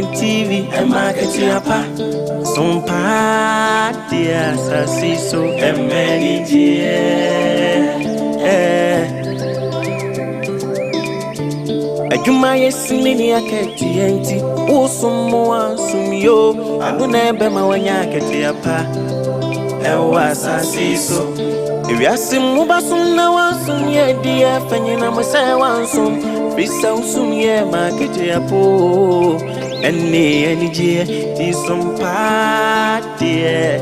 TV and market yapa. Sompa dia sasiso emeni Ajuma yesimini aketi enti usumu ansumyo aduna bema wanya aketi yapa ewa sasiso ewiasim basum na wansum ye dia fanyina mose wansum bisa usum ye maketi yapo eni je di sompa dia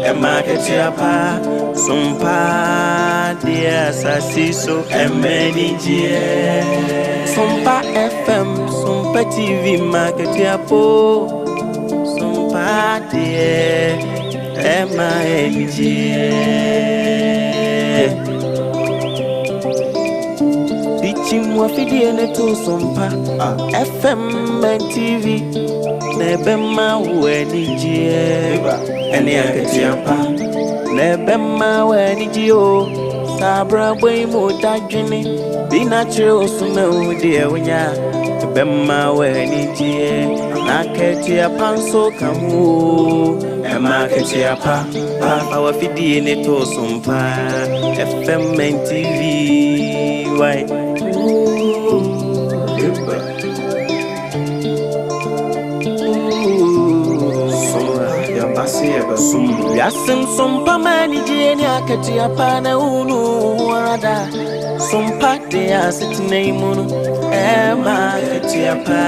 e maketi yapa sompa dia sasiso emeni je Sompa FM, Sompa TV, market yapo, Sompa tie, MIG. Teaching wafidi ene to Sompa FM and TV, nebema wenijie, ene aketiapa, nebema wenijio, sabra boy mo dajini. Be natural, so no dear when ya Bemma when it na ketia panso kamu e market ya pa our fidi in it to sompa FM and TV why Yasim sompa mani jeni akatia pa na unu warada Sompa dia sitine munu ema ketiapa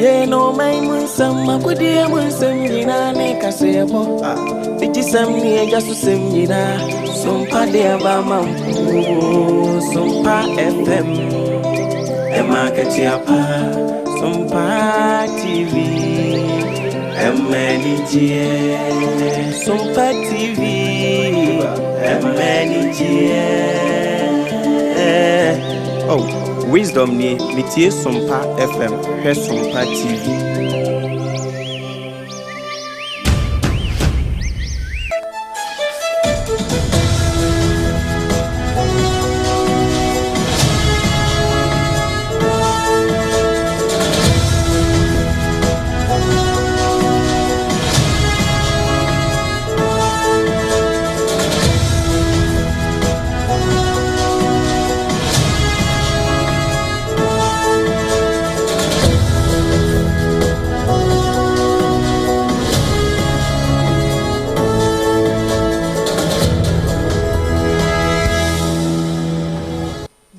Ye no mai munsam makudi munsam dina ne kasebo Bitisam ni jasu semina Sompa dia ba mampu Sompa FM ema ketiapa Sompa TV MNG Sompa TV MNG Oh, wisdom ni mitie Sompa FM he Sompa TV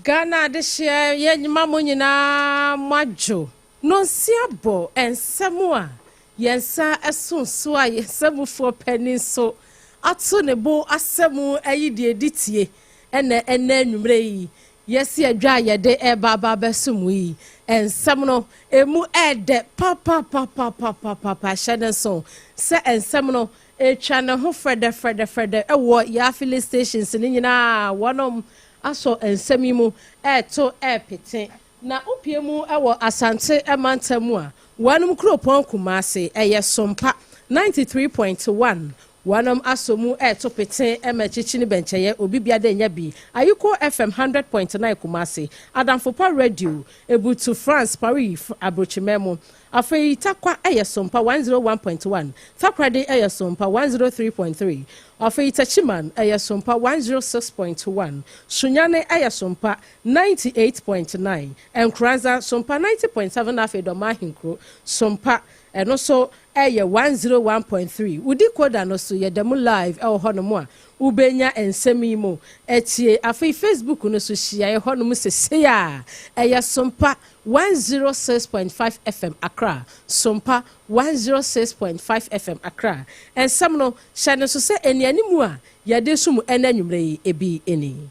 Ghana de share ye nyama nyina majo no siabo ensemu a yensa esonso a yesemufo pani so ato ne bo asemu ayi de editie ene anwumre yi yesi adwa ye de baba besum yi ensem no emu ede papa shade so se ensem no etwa ne ho frede ewo ya filling stations ni nyina wonom aso ensemi mu eto epete na opiemu ewo asante emantamu a wanum kropon kumase eye sompa 93.1 wanum asomu eto pete emechichini bencheye obibia de nya bi ayiko FM 100.9 kumase adamfopa radio ebutu France Paris abrochimemo afei takwa eye sompa 101.1 takrade eye sompa 103.3 afei tachiman eye sompa 106.1 sunyane eye sompa 98.9 enkranza sompa 90.7 afei domahinkro sompa eno so eye 101.3 udi koda no so ye demu live e honomo a ubenya ensemi mo etie afei Facebook no so hia ye honomo sese ya eye sompa 106.5 FM Accra sompa 106.5 FM Accra ensem no hye so se enianimu a ye de sum enanwumre yi ebi eni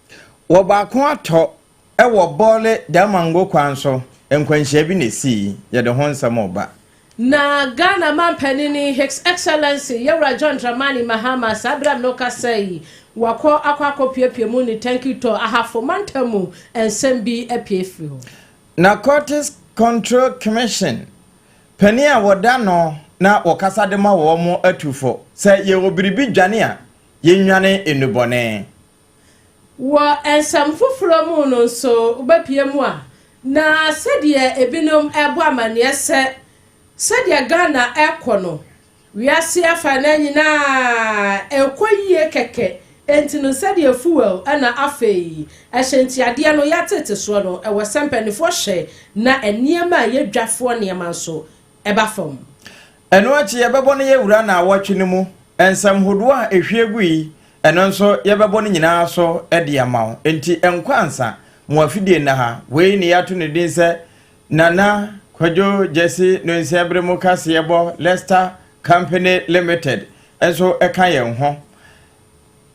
wo ba ko ato e wo bole damango kwanso enkwanhia bi nesi ye de ho nsam oba na Ghana man penini His Excellency Yewra John Dramani Mahama Sabra no kasai wako akwako piepie mu ni thank you to ahafo mantamu ensem bi epiefri ho Narcotics Control Commission Penia wodano na wakasa de ma wo mo atufo se ye obiribi dwane a ye nwane enubone Wa ensam foforo mu no so ubapie mu a na sɛdeɛ ebinom ɛbɔ amane sɛdeɛ Ghana ɛkɔ wiase afa na nyinaa ɛkɔyie kɛkɛ enti no sɛdeɛ fuel ana afei ɛhyɛntiadeɛ no yɛatete so no ɛwɔ sɛmpanifo hyɛ na nneɛma a yɛdwafoɔ nneɛma nso ɛba fam ɛno akyi yɛbɛbɔ no yɛwura na awɔtwe no mu ensam hodoɔ a ehwie gu yi ɛno nso yɛbɛbɔ no nyinaa so ɛde ama wo enti ɛnkwansa mo afidie na ha wei ne yɛato ne din sɛ Nana Kwadwo Jesse no nsiabre mu kaseyɛbɔ Leicester Company Limited enso ɛka yɛn ho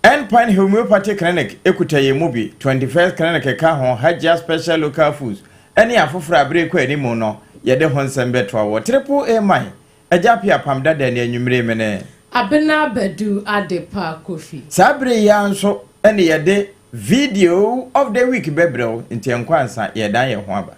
Endpoint Homeopathy Clinic ekuta yɛn mu bi 21st Clinic ɛka ho Hajia Special Local Foods ɛne afoforo abre kɔ animu no yɛde ho nsɛm bɛtoa wɔ triple A mine agya pia pam dada ne anwumre mene abena badu adepa kofi sabre ya nso ɛne yɛde video of the week bɛbrɛw nti ɛnkwansa yɛdan yɛn ho aba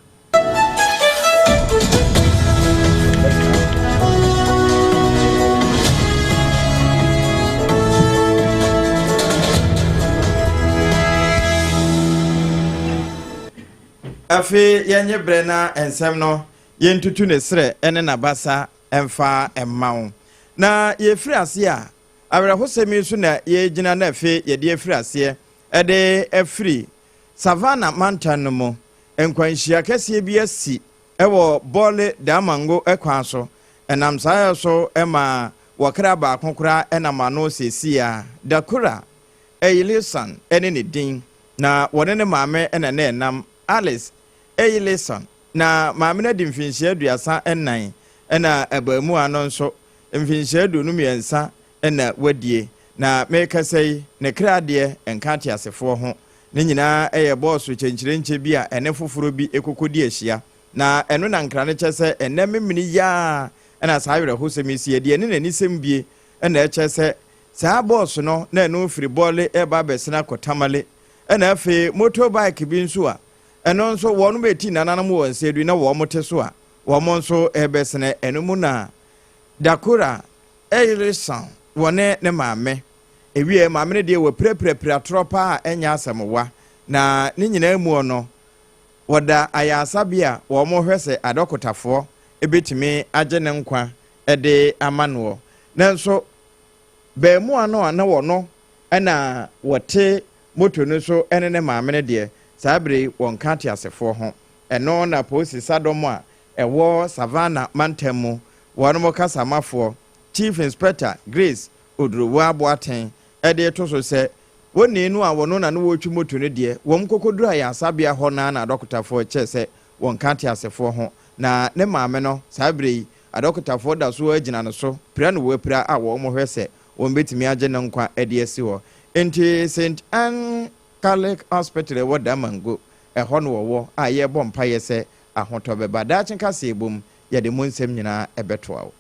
afi yenye brena ensem no yentutu ne sre ene na basa emfa emmawo na yefiri ase a awerehosemi so na yegina na afi yede afiri ase ede afiri savana mantan no mo enkwanhia kese bi asi ewo bole damango ekwan so enam sayo so ema wakra ba konkora enama no sesia dakura eyilisan ene ne din na wone ne maame ene na enam Alice Eyilison na maamina di mfinhyia aduasa ennan ena abamu ano nso mfinhyia aduonu mmiɛnsa ena wadie na mekasai ne krade enkate asefo ho ne nyinaa ɛyɛ bɔɔso kyenkyerɛnkyɛ bi a ene foforo bi ekokodi ahia na eno na nkra ne kyɛsɛ ene memini ya ena saa werɛ hosɛm isi de ene nanisɛm bie ena ɛkyɛsɛ saa bɔɔso no na eno firi bɔɔle ɛba bɛsena kotamale ena afi motorbike bi nso a eno nso wonu beti nananam won sedu na wo mote so a wo mo nso ebesene eno mu na dakura eyresan wone ne maame ewie maame ne de wo preprepre atropa a enya asamwa na ne nyina mu no woda ayasabia wo mo hwese adokotafo ebetimi age ne nkwa ede amano na nso be mu ano na wo no na wote moto no so ene ne maame ne de sabre won kati asefo ho eno na posi sadom a ewo savana mantemu wono kasamafo chief inspector Grace Odrowa Aboaten ede to so se woni nu a wono na no wotwu moto ne de wom kokoduru ya asabia ho na adokotafo che se won kati asefo ho na ne maame no sabre adokotafo da so agina no so pra no wapra a wo mo hwese won betimi age ne nkwa ede asi ho enti St Anne Catholic Hospital e woda mango ho no wo a ye bɔ mpa ye se ahoto beba da chenka se ebom ye de monsem nyina ebetoa wo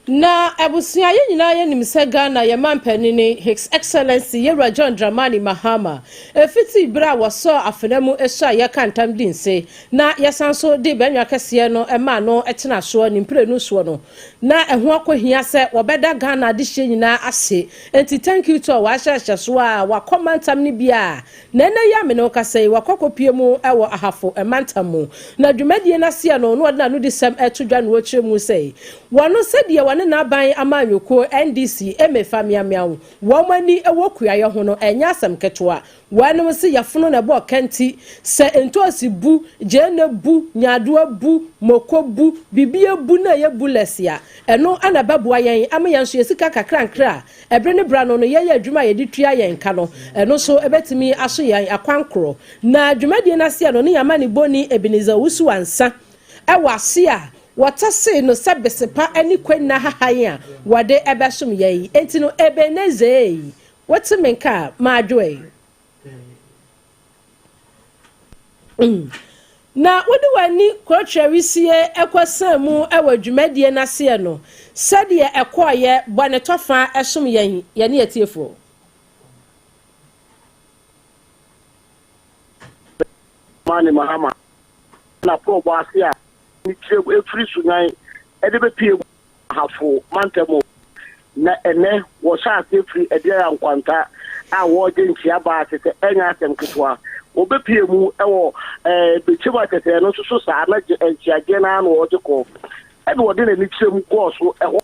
na abusua ye nyina ye nimse Ghana ye mampanini His Excellency Yewra John Dramani Mahama efiti bra woso afenamu esha ye kantam dinse na yesanso de banwa kese no ema no etena so ni mprenu so no na eho akohia se wobeda Ghana de hye nyina ase enti thank you to wa hyehye so a wa commentam ni bia na na ya me no kase wa kokopie mu ewo ahafo emantamu na dwumadie na se no no na no de sem etodwa no wotire mu sei wono se de ne na ban amanyoko NDC emefamiamiawo womani ewokuaye ho no enya asem ketwa wanom se yafono na bo kanti se entosi bu jene bu nyadoa bu moko bu bibie bu na ye bulesia eno ana baboa yen amayanso yesika kakrankra ebre ne bra no no ye adwuma ye ditua yen ka no eno so ebetimi aso yen akwankro na adwumadie na se no ne yamani boni Ebenezer Wusu ansa ewase a watase no sabesepa ani kwenna hahan a wade ebesom yei enti no Ebenezer watimenka maadwe na wode wani kwatwawisie ekwasamu ewadwumadie na se no sade ekoye bone tofa esom yei ye ne atiefo mani mahama na pro basia efiri sunyan ede be pie hafo mantemo na ene wo sha efiri ede ya nkwanta a wɔgye nkyia baa te sɛ ɛnyɛ asɛm ketewa wɔbɛpie mu ɛwɔ bɛkyɛm a te sɛ ɛno nso so saa na nkyiagye no a na wɔgye kɔ ɛne wɔde n'ani kyerɛ mu kɔɔ so ɛhɔ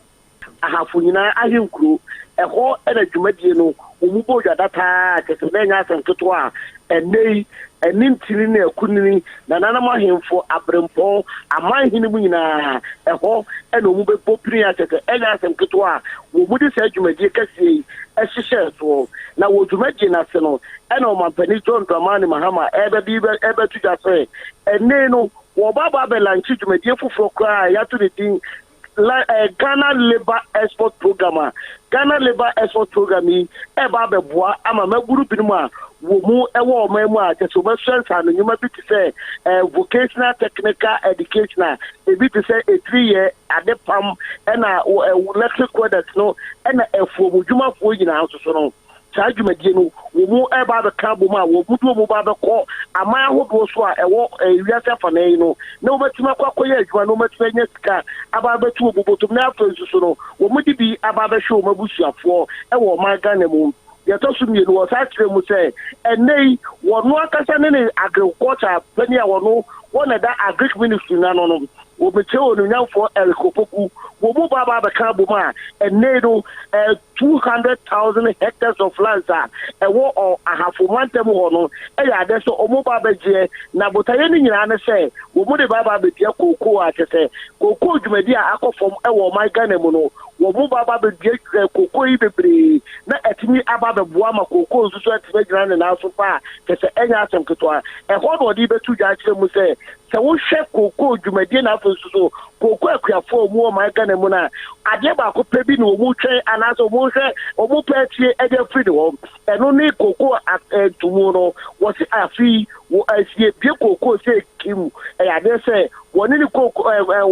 ahafo nyinaa ahenkuro ɛhɔ ɛna dwumadie no ɔmu bɔ odwa dataa te sɛ ɛnyɛ asɛm ketewa a ɛnɛ yi ɛne ntini ne akunini na nanam ahemfo abrempɔn amanhene mu nyinaa ɛhɔ ɛna ɔmu bɛbɔ piri akyɛ sɛ ɛnyɛ asɛm ketewa a wɔmu de saa dwumadie kɛseɛ yi ɛhyehyɛ soɔ na wɔ dwumadie no ase no ɛna ɔmampani John Dramani Mahama ɛbɛto dwa sɛ ɛnɛ no wɔbaaba abɛlankye dwumadie foforɔ koraa a yɛato ne din Ghana Labour Export Program Ghana Labour Export Program yi ɛba abɛboa ama mɛguru binom a wɔ mu ɛwɔ ɔman mu a kyɛsɛ wɔbɛsua no nnwuma bi te sɛ vocational technical education a ebi te sɛ 3-year ade pam ɛna electric credit no ɛna ɛfuomu dwumafoɔ nyinaa nso so no saa dwumadie no wɔ mu ɛba abɛka bom a wɔ mu do mu ba bɛkɔ aman ahodoɔ so a ɛwɔ wiase afanan yi no na wɔbɛtumi akɔyɛ adwuma na wɔbɛtumi anya sika aba abɛtu wɔ bobotom na afei nso so no wɔn mu de bi aba abɛhwɛ wɔn abusuafoɔ ɛwɔ ɔman Ghana mu yɛtɔ so mmienu wɔ saa kyerɛ mu sɛ ɛnɛ yi wɔn akasa ne agriculture panyin a wɔn na da agric ministry na no wɔbɛkyerɛ wɔn nyamfoɔ ɛrekɔpoku wɔn mu ba abɛka bom a ɛnɛ no 200,000 hectares of lands a ɛwɔ ahafo mantam hɔ no ɛyɛ ade sɛ wɔn ba abɛgyeɛ na botaeɛ no nyinaa ne sɛ wɔn de ba abɛdua kookoo a kyɛ sɛ kookoo dwumadi a akɔ fam ɛwɔ ɔman Ghana mu no wɔn mu ba abɛdua kookoo yi bebree na ɛtumi aba abɛboa ma kookoo nso so ɛtumi gyina ne nan so pa a kyɛ sɛ ɛnyɛ asɛm ketewa ɛhɔ na ɔde bɛtu dwa akyerɛ mu sɛ wohwɛ kookoo dwumadie na afei nso so kookoo akuafoɔ mu ɔman Ghana mu no a adeɛ baako pɛ bi na wɔn twɛn anaasɛ wɔn hwɛ wɔn pɛ tie ɛde afiri ne hɔ ɛno ne kookoo ntumu no wɔsi afi wɔasie bie kookoo sɛ kim ɛyɛ adeɛ sɛ wɔne ne kookoo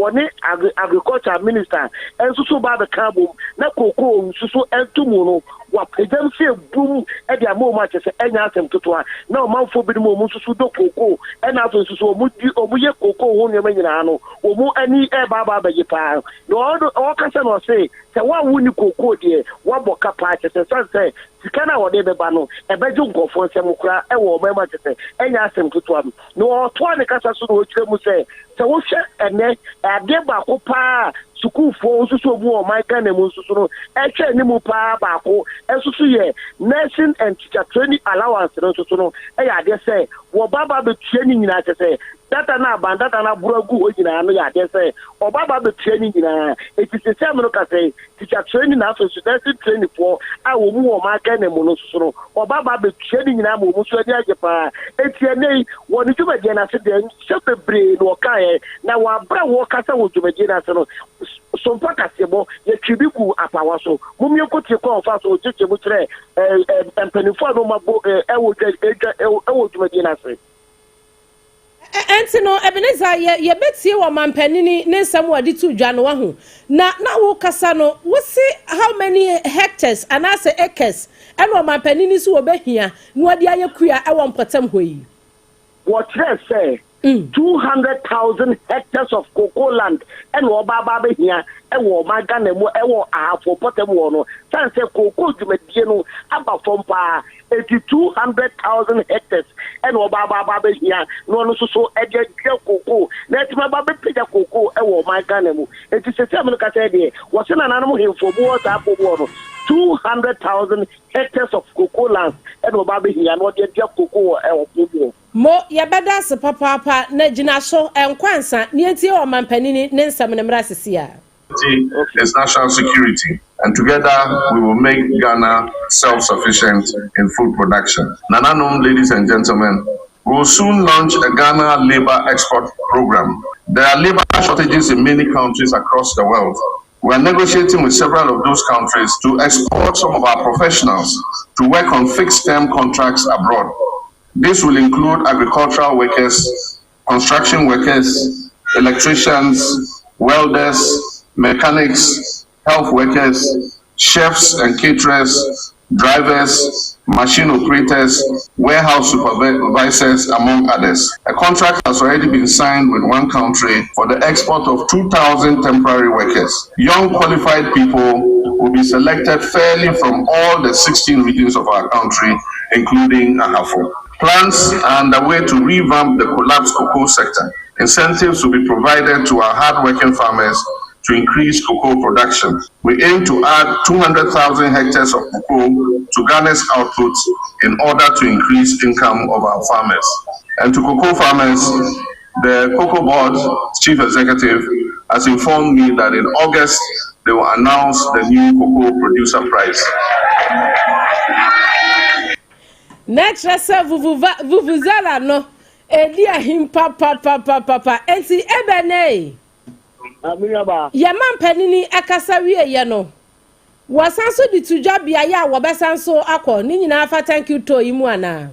wɔne agriculture minister ɛnso so ba abɛka bom na kookoo nso so ntumu no wapɛgyam sɛ bum ɛde ama wɔn akyɛ sɛ ɛnyɛ asɛm ketewa na ɔmanfoɔ bi no mu wɔn nso so do kookoo ɛna afei nso so wɔn yɛ kookoo ho nneɛma nyinaa no wɔn ani ɛba abɛgye paa na ɔkasa na ɔse sɛ wɔawo ne kookoo deɛ wɔabɔ kapa akyɛ sɛ sɛ sika no a wɔde bɛba no ɛbɛgye nkɔfoɔ nsɛm koraa ɛwɔ ɔman mu akyɛ sɛ ɛnyɛ asɛm ketewa na ɔtoa ne kasa so na ɔkyerɛ mu sɛ wohwɛ ɛnɛ adeɛ baako paa sukuufoɔ nso so mu ɔman Ghana mu nso so no ɛhwɛ anim paa baako nso so yɛ nursing and teacher training allowance no nso so no ɛyɛ adeɛ sɛ wɔbaba bɛtua ne nyinaa kyɛ sɛ data na aban data na buru agu hɔ nyinaa no yɛ adeɛ sɛ ɔbaba bɛtua ne nyinaa eti sɛ no kasa teacher training na afei so nursing training foɔ a wɔn mu ɔman Ghana mu no nso so no ɔbaba bɛtua ne nyinaa ma wɔn nso ani agye paa eti ɛnɛ wɔn ne dwumadie n'ase deɛ nhyɛ bebree na ɔkaeɛ na wɔabra wɔkasa wɔ dwumadie n'ase no sompa kasebɔ yɛtwi bi gu apawa so mumie kotie kɔ ɔfa so ɔkyekye mu kyerɛ mpanimfoɔ a no mabɔ ɛwɔ dwumadie n'ase. Enti no Ebenezer yɛbɛtie wɔ mampanini ne nsɛm wɔde to dwa no waho na wo kasa no wo see how many hectares anaasɛ acres ɛna mampanini so wɔbɛhia na wɔde ayɛ kuya ɛwɔ mpɔtam hɔ yi wɔkyerɛ sɛ 200,000 hectares of cocoa land and Obaba here, and Womagana, and for Potemon, Sanse cocoa to Mediano, about Fompa, 200,000 hectares, and Obaba here, no so Edge cocoa, let my baby pick a cocoa, and Womagana. It is a 7 category, was an animal here for water, 200,000 hectares of cocoa land, and Obaba here, not yet cocoa, and Mo yabada se papa na gina so enkwansa ne entie o mampanini ne nsam ne mrasisia. It's national security, and together we will make Ghana self-sufficient in food production. Nananum, ladies and gentlemen, we will soon launch a Ghana labor export program. There are labor shortages in many countries across the world. We are negotiating with several of those countries to export some of our professionals to work on fixed-term contracts abroad. This will include agricultural workers, construction workers, electricians, welders, mechanics, health workers, chefs and caterers, drivers, machine operators, warehouse supervisors, among others. A contract has already been signed with one country for the export of 2,000 temporary workers. Young qualified people will will be selected fairly from all the 16 regions of our country, including Ahafo. Plans are underway to revamp the collapsed cocoa sector. Incentives will be provided to our hard-working farmers to increase cocoa production. We aim to add 200,000 hectares of cocoa to Ghana's output in order to increase income of our farmers. And to cocoa farmers, the Cocoa Board Chief Executive has informed me that in August, they will announce the new cocoa producer price. Next, let's say Vuvuzela no. Elia him papa enti ebene. Yaman penini akasawie ye no. Wasanso di tuja bia ya wobesanso akọ ni nyina fa thank you to imu ana.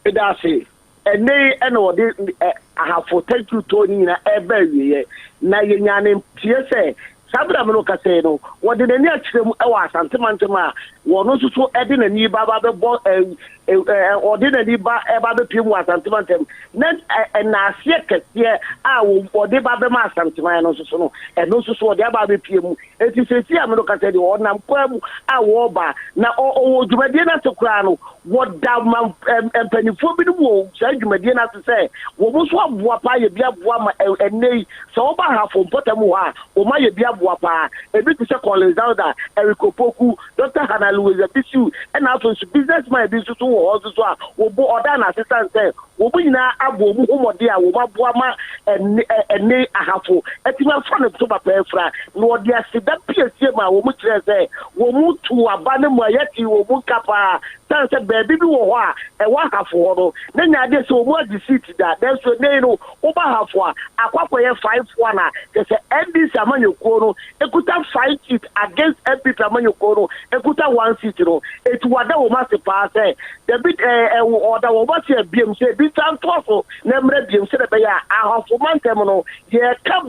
Edase ene wode ahafo thank you to ni nyina ebe wiye na ye nyane tie se sabra mno kase no wode nani akyerem ewa asantemantema wono susu ede nani baba bebo ode nani ba eba be pim asantemantem na asie kese a wode baba ma asanteman no susu no eno susu wode aba be pim eti sesi amno kase de wonam kwamu a wo ba na o dwumadie na tekura no woda ma empanifo bi no wo sa dwumadie na se wo bo so aboa pa ye bia aboa ma enei so wo ba hafo potamu ha wo ma ye bia pa ebi ti se Collins Dauda Eriko Poku Dr. Hannah Louise Bisu and also businessman bi so wo so a wo bo order na assistant say wo bo nyina abo mu homode a wo ma boa ma ene ahafo etima fa ne to ba pefra no de asida piesie ma wo mu kire say wo mu tu aba ne mu ayati wo mu kapa tan se baby bi wo ho a e wa hafo no na nya de so wo di seat da then so ne no wo ba hafo a akwakoye 5-1 na se NDC amanyoko no ekuta 5 seat against MP amanyoko no ekuta 1 seat no etu wada wo ma se pa say the bit order wo ba se biem se bi tan toso na mre biem se be ya ahofo mantem no ye ka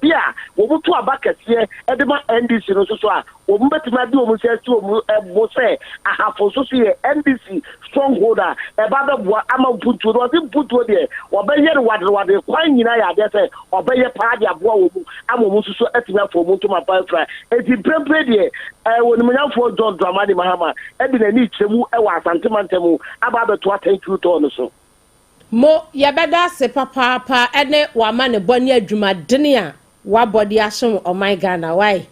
be a wo butu abakese e de ma NDC no so a wo mbetima di wo mu se ti wo mu bo se ahafo so ye NDC strongholder e ba be bo ama butu no se butu de wo be ye wade kwan nyina ya de se wo be ye pa de abo wo mu ama mu so etima fo mu to ma pa fra eti prepare de woni mnyafo John Dramani Mahama e bi na ni chemu e wa asantemantem aba be to thank you to no so mo yabeda se papa ene wa ma ne boni adwumadene a wa body asom o my Ghana why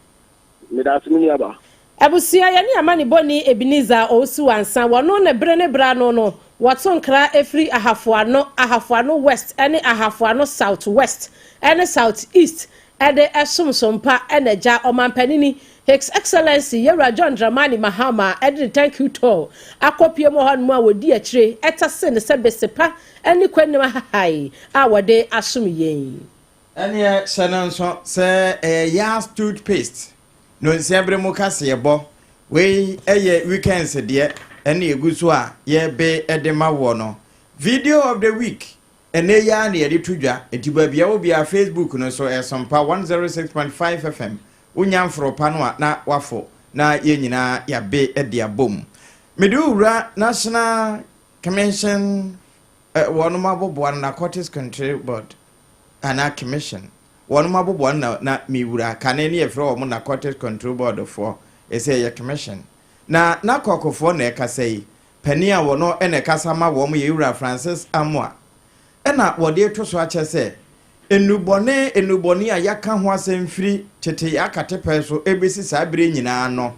me da simi aba abusia ye ne ama ne boni Ebenezer osu ansa wono ne bre ne bra no waton kra efri ahafoano west ene ahafoano south west ene south east ede SOMPA eneja omanpanini His Excellency Yera John Dramani Mahama ede thank you to akopie mo hanmu a wodi akire etase ne sebesepa eni kwanima hahai a wode asom yen ene shananso se ya toothpaste no nsiabre mu kase yebo we eye weekends de ene eguso a ye be ede mawo no video of the week ene ya na yede tudwa etiba bia wo bia Facebook no so SOMPA 106.5 FM unyamfro panwa na wafo na ye nyina ya be ede abom medura National Commission one mabobo Narcotics Control Board ana commission one mabobo na miwura kanene ye fro wo Narcotics Control Board for ese ye commission na nakokofo na ekasai pani a wono ene kasama wo mo yewura Francis Amwa ena wode to so ache se enubone a yaka ho asemfiri tete akatepe so ebesi sabire nyina no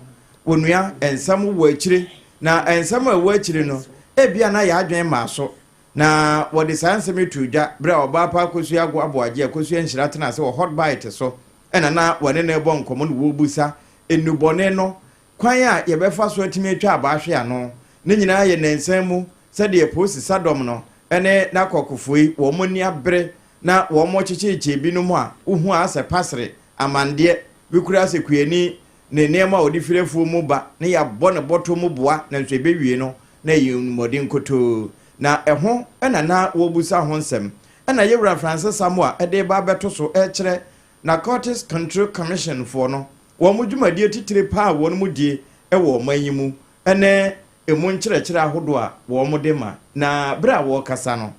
wonua ensam wo akire na ensam a wo akire no ebia na ya adwen ma so na wode sansem tuja bra oba pa kosu agwo aboaje kosu enhirate na se wo hot bite so ena na wone na ebo nkomo no wo busa enubone no kwan a ye befa so atimi atwa abahwe ano ne nyina ye nensam mu se de posi sadom no ene na kokofoi wo moni abre na wo mo chichichi binom a uhu ase pasre amande bikura se kuani ne nema odi firefu mu ba ne ya bone boto mu boa na nso bewie no na yimodin koto na eho na wo busa ho nsem na yewura Francis Samoa ede ba beto so kire Narcotics Control Commission for no wo mu dwumadie titire pa wo no mu die wo manyimu ene emu nkyerɛkyerɛ ahodo a wo mo de ma na bra wo kasa no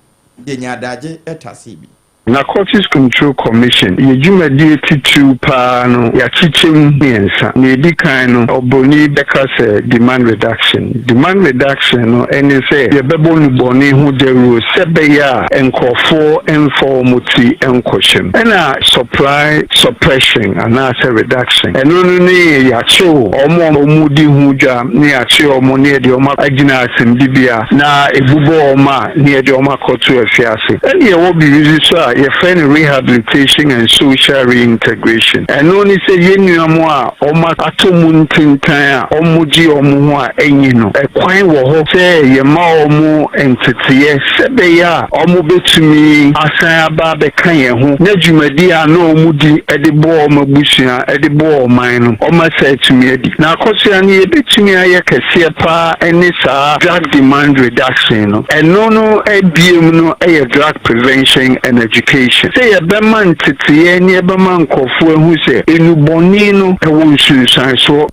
ye nyadaje etase bi Narcotics Control Commission yejuma DT2 pa no ya chichim miensa ne di kan no oboni beka se demand reduction no ene se ye bebo nu boni hu deru sebe ya enkofo informoti enkoshem ena supply suppression and as reduction eno no ne ya cho omo omudi hu dwa ne ya cho omo ne de omo agina asim bibia na ebubo oma ne de omo akoto afiase ene ye wo bi use so your friend rehabilitation and social reintegration. And only say yenuamo a oma atomu ntintan a omuji omu ho a enyino. E kwan wo ho say ye ma omu entitiye sebe ya omu betumi asan aba be kan ye ho. Na dwumadi a na omudi edebo omabusua edebo oman no. Oma say tumi edi. Na akosua ne ye betumi aye kese pa ene sa drug demand reduction no. Eno no ebiem no eye drug prevention and education. Say a beman titi any beman kofu who say inubonino a wonsu so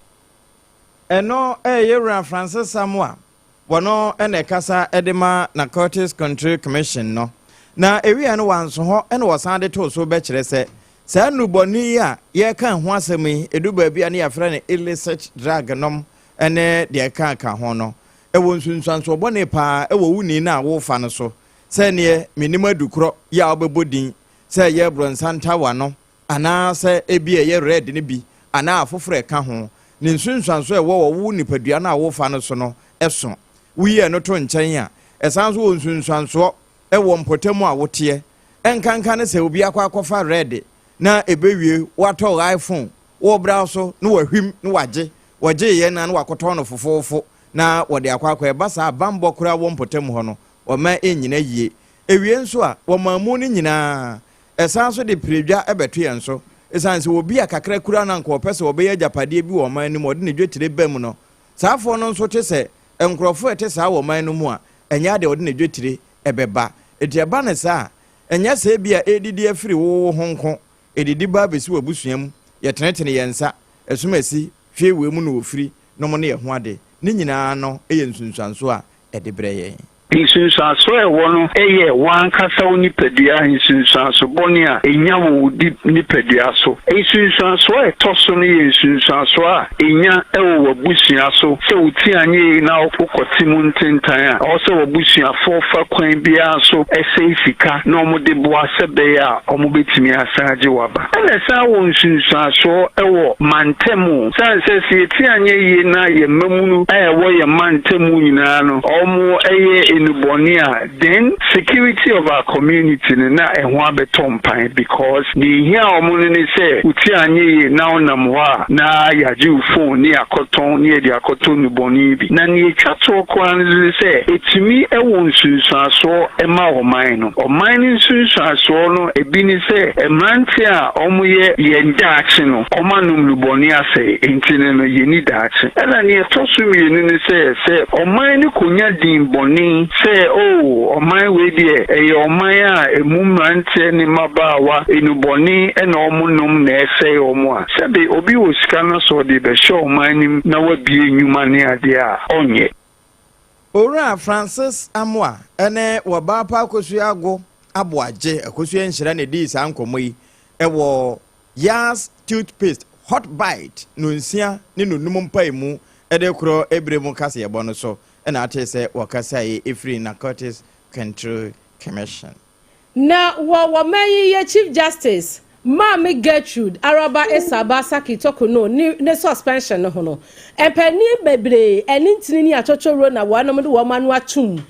eno yewra Francis Samoa wono ene kasa edema Narcotics Control Commission no na ewia no wanso ho ene wasande to so be kire se sa nuboni a ye kan ho asemi eduba bia ne yafra ne illicit drug nom ene de kan ho no e wonsu so bone pa e wo wuni na wo fa no so se ne minima dukro ya obebodin se ye bronsanta wa no ana se ebie ye red ne bi ana afoforo ka ho ne nsunsuanso e wo wo nipadua na wo fa no so no eso wiye no to nkyɛn a esanso wo nsunsuanso e wo mpotemu a wote enkanka ne se obi akwakofa red na ebewie wato iPhone wo bra so no wahwim no waje ye na no wakoto no fofofo na wode akwakwa e basa bambo kura wo mpotemu ho no wama enyina yie ewie nso a wamamu ni nyina esanso de predwa ebeto ye nso esanse obi akakra kura na nko pese obe ya japade bi wo man ni mo de ne dwetire bam no saafo no nso tese enkrofo ete saa wo man no mu a enya de ode ne dwetire ebeba etiaba ne saa enya se bia edidi afiri wo honko edidi ba besi wabusuam ye tenetene ye nsa esumasi hwe we mu no ofiri no mo ne ye ho ade ni nyina no eye nsunsuanso a ede breye insunsuanso ewo eye wan kasa onipadua insunsuanso boni a enya wo di nipadua so insunsuanso etoso no ye insunsuanso a enya ewo wabusua so se uti anye na okoti mu ntentan a o se wabusua fofa kwan bia so ese sika na omo de boa sebe a omo betimi asaje waba na sa wo insunsuanso ewo mantemu sanse se ti anye ye na ye mamunu ewo ye mantemu nyina no omo eye Bonia, then security of our community na ehwa betompan because the here omunene say uti anye na onamwa na yaji phone ni akoton ni edi akoton boni bi na ni twato kwan say etimi ewo nsunsuaso ema oman no oman nsunsuaso no ebi ni say emranti a omuye yenda action no omanum luboni ase entine no yeni dachi ela ni etosu yeni ni say oman ni konya din boni say oh oman we die oman a emumrante ni mabawa enuboni ena omunum na ese omo a sebe obi osika no so de be show oman nim na wabie nyuma ne ade a onye Ora Francis Amwa ene wabapa akosu ago aboaje akosu enhira ne di sa nkomoyi ewo Yas toothpaste hot bite no nsia ne no num mpaimu ede kro ebremu kase yebo no so ena ate se wakasa efri Narcotics Control Commission na wo mayi Chief Justice Mami Gertrude Araba Esaba Saki Tokuno ne suspension no ho no empani bebre enintini ni atochoro na wanom de womanu atum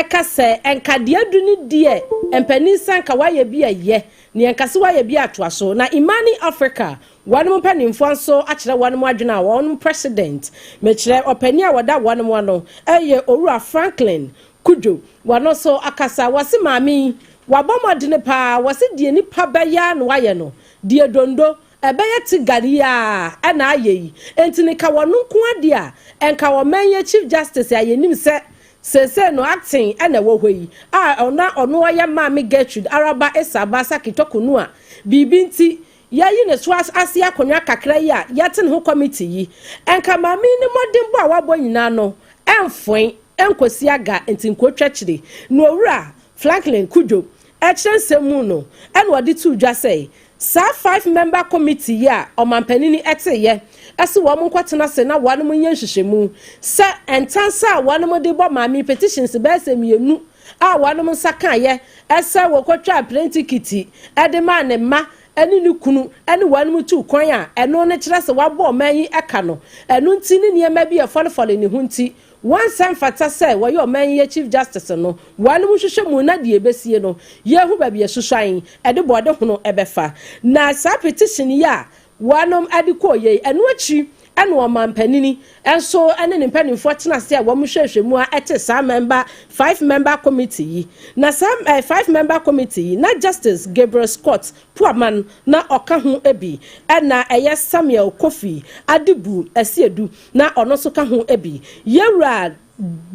kase enkade aduni die empani sanka waye bia ye ne enkase waye bia atoaso na Imani Africa wanom panimfo nso akire wanom adwena wanom president mekire opani a wada wanom ano eye Owura Franklin Kujo wano so akasa wasi mami wabomodene pa wasi die nipa beya no waye no die dondo ebeye tigaria na ayeyi entini ka wonu nko ade a enka wo menye Chief Justice ayenim se no acting na wo hoi a ono oye Mami Gertrude Araba Esaba Saki Tokunu a bibinti yayi ne so ase akonwa kakra yi a yaten ho committee yi enka mami ni modimbo a wabo nyina no enfoin enkosi aga entinkotwa kire no Owura Franklin Kujo ensemu no and what did 2 just say sa 5-member committee ya omanpanini ete ye ese wo mo kwatena se na wanu mo nyanhyehyemu se entansa wanu mo de bo mami petitions be se mienu a wanu mo saka ye ese wo kwatwa plenty kiti ede ma ne ma eni ni kunu eni wanu mo tu kwan a eno ne kire se wabo manyi eka no eno nti ni niema bi e folefole ni hunti one time fata say wo yo manyi chief justice no wanu mo hwehwe mu na de ebesie no ye hu ba bi esusuan ede bode hono ebefa na sa petition ya wanom adiko ye eno achi eno omanpanini enso ene ne mpanimfo tena se a wo hwehwe mu a ete sa member 5-member committee na some 5-member committee na Justice Gabriel Scott Puaman na oka ho ebi na eye Samuel Kofi Adibu Esiedu na ono so ka ho ebi Yewura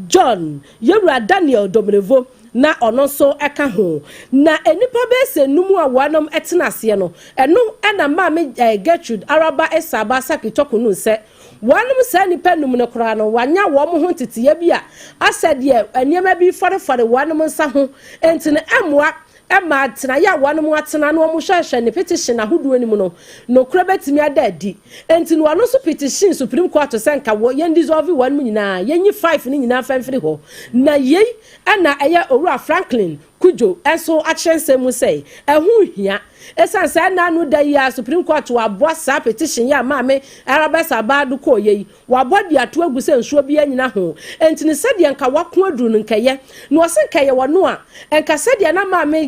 John Yewura Daniel Dobrevo na ono so eka ho na enipa be se numu a wanom etena ase no eno na ma me Gertrude Araba Esaba Sakitoko nu se wanom se nipa num ne kora no wanya wo mo ho tete bi a asede eniema bi fore wanom nsa ho entine emwa ema tena ya wanom atena no mo hwehwe ne petition ahodo anim no kora betimi adadi entine wano so petition Supreme Court senka wo yen dissolve wanom nyina yenyi 5 ni nyina famfiri ho na yei ana eye Owura Franklin Kujo enso achense mu sei ehu hia esanse na no da ya Supreme Court wa boa sa petition ya maame Arabesa Badu ko yei wa bodi ato aguse nsuo bi anyina ho entini sede nka wako aduru nkeye no osenkaye wono a enka sede na maame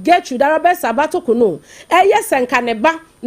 Gertrude Arabesa Batoko no eye senka ne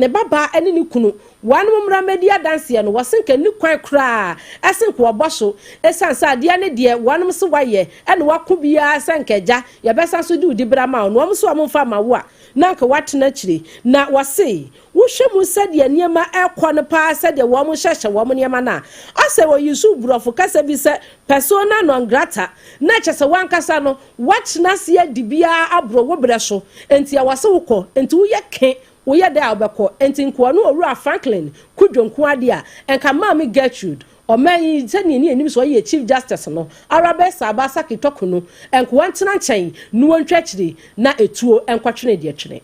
baba ene ni kunu wanu mumra media dance no wasenka ni kwan kra asenka oboso esansa de ne de wanu so waye ene wako bia senkaja ya besa so di udibrama no omso amfa mawo na nka watena chiri na wase wohwemu sede niema ekọ ne pa sede wo mo hyehye wo mo niema na ase wo yusu burofo kasa bi se persona non grata na chese wankasa no watena se adibia abro wo breso enti ya wase wokọ enti wo ye ke woyɛ da obekɔ enti nkoa no Owura Franklin kudwonko ade a enka maami Gertrude omanyi tani ni enim so ye chief justice no Arabesa Abasa Kitoko no enkoa ntena nkyɛn no wontwakiri na etuo enkwatwene de twene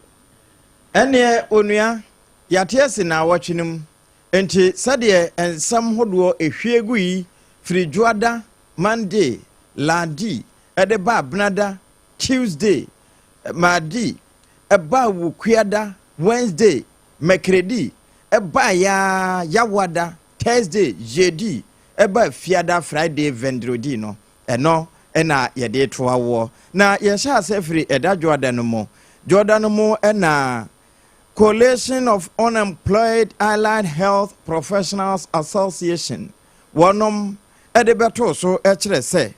ene onua yatiese na awotwenum enti sade ensam hodo ehwiegu yi frijuada Monday ladi ede ba abnada Tuesday madi eba wukuada Wednesday Mekredi eba ya yawada Thursday jeudi eba fiada Friday vendredi no eno ena yede toawo na yesha asefri eda Jordan mo ena Coalition of Unemployed Allied Health Professionals Association wonom ede beto so ekire se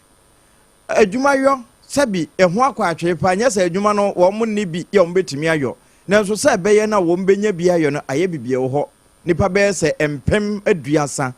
adwumayo sabi eho akwa atwepa nya se adwuma no wo mo ni bi ye ombetimi ayo nanso se beye na wo mbenya bi ayo no aye bibie wo ho nipa be se empem aduasa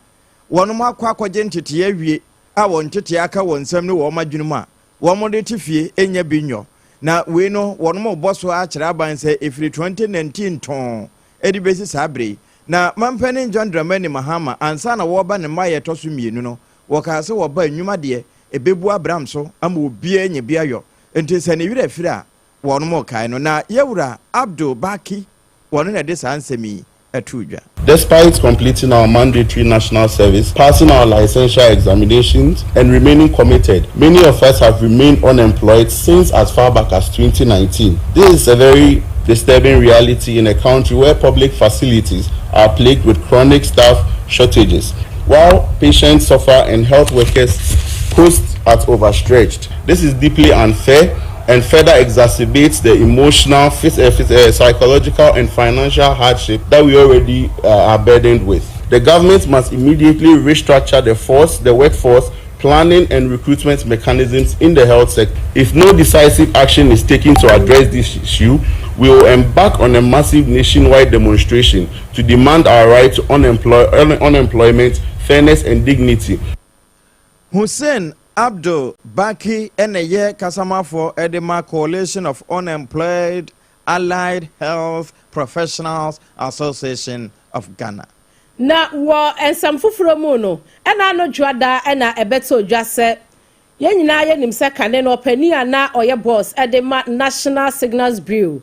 wonom akwa akwaje ntete awie a won ntete aka won nsam ne wo madwunum a wo mo de tifie enya binyo na we no wonom oboso a kire aban se efiri 2019 ton edi besi sabre na mampani John Dramani Mahama ansa na wo ba ne maye toso mienu no wo ka se wo ba anwuma de ebebu Abraham so ama obi anya bi ayo enti se ne wira fira wonom kai no na Yewura Abdul Baki wono na de sansemi atudwa. Despite completing our mandatory national service, passing our licensure examinations, and remaining committed, many of us have remained unemployed since as far back as 2019. This is a very disturbing reality in a country where public facilities are plagued with chronic staff shortages, while patients suffer and health workers post at overstretched. This is deeply unfair and further exacerbates the emotional, psychological, and financial hardship that we already are burdened with. The government must immediately restructure the workforce, planning, and recruitment mechanisms in the health sector. If no decisive action is taken to address this issue, we will embark on a massive nationwide demonstration to demand our right to unemployment, fairness, and dignity. Hussein Abdul Baki Eneye Kasamafo Edema Coalition of Unemployed Allied Health Professionals Association of Ghana. Na wo ensam fufuro mu no ena no dwada ena ebeto dwase yɛn nyinaa yɛ nim sɛ kane no ɔpani a na ɔyɛ boss ɛde ma National Signals Bureau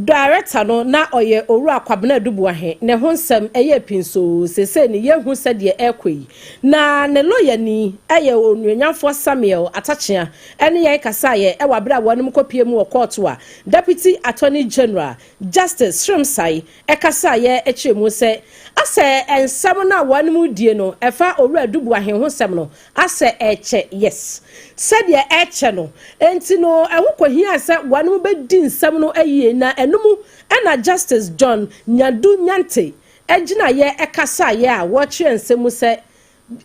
director no na ɔyɛ owura kwabena dubuahe ne ho nsɛm ɛyɛ pinso sese ne yehu sɛ deɛ ɛkɔyi na ne lawyer ni ɛyɛ onuanyamfo Samuel Atachia ɛne yɛn kasa yɛ ɛwɔ abira a wɔn mu kopie mu wɔ court a Deputy Attorney General Justice Shrimsai ɛkasa yɛ ɛkyerɛ mu sɛ asɛ nsɛm na wɔn mu die no ɛfa owura dubuahe ho nsɛm no asɛ ɛkyɛ yes sɛdeɛ ɛkyɛ no enti no ɛho kɔhia sɛ wɔn mu bɛdi nsɛm no ɛyie na enumu ɛna Justice John Nyadu Nyante ɛgyina yɛ ɛkasa yɛ a wɔkyerɛ nsɛm sɛ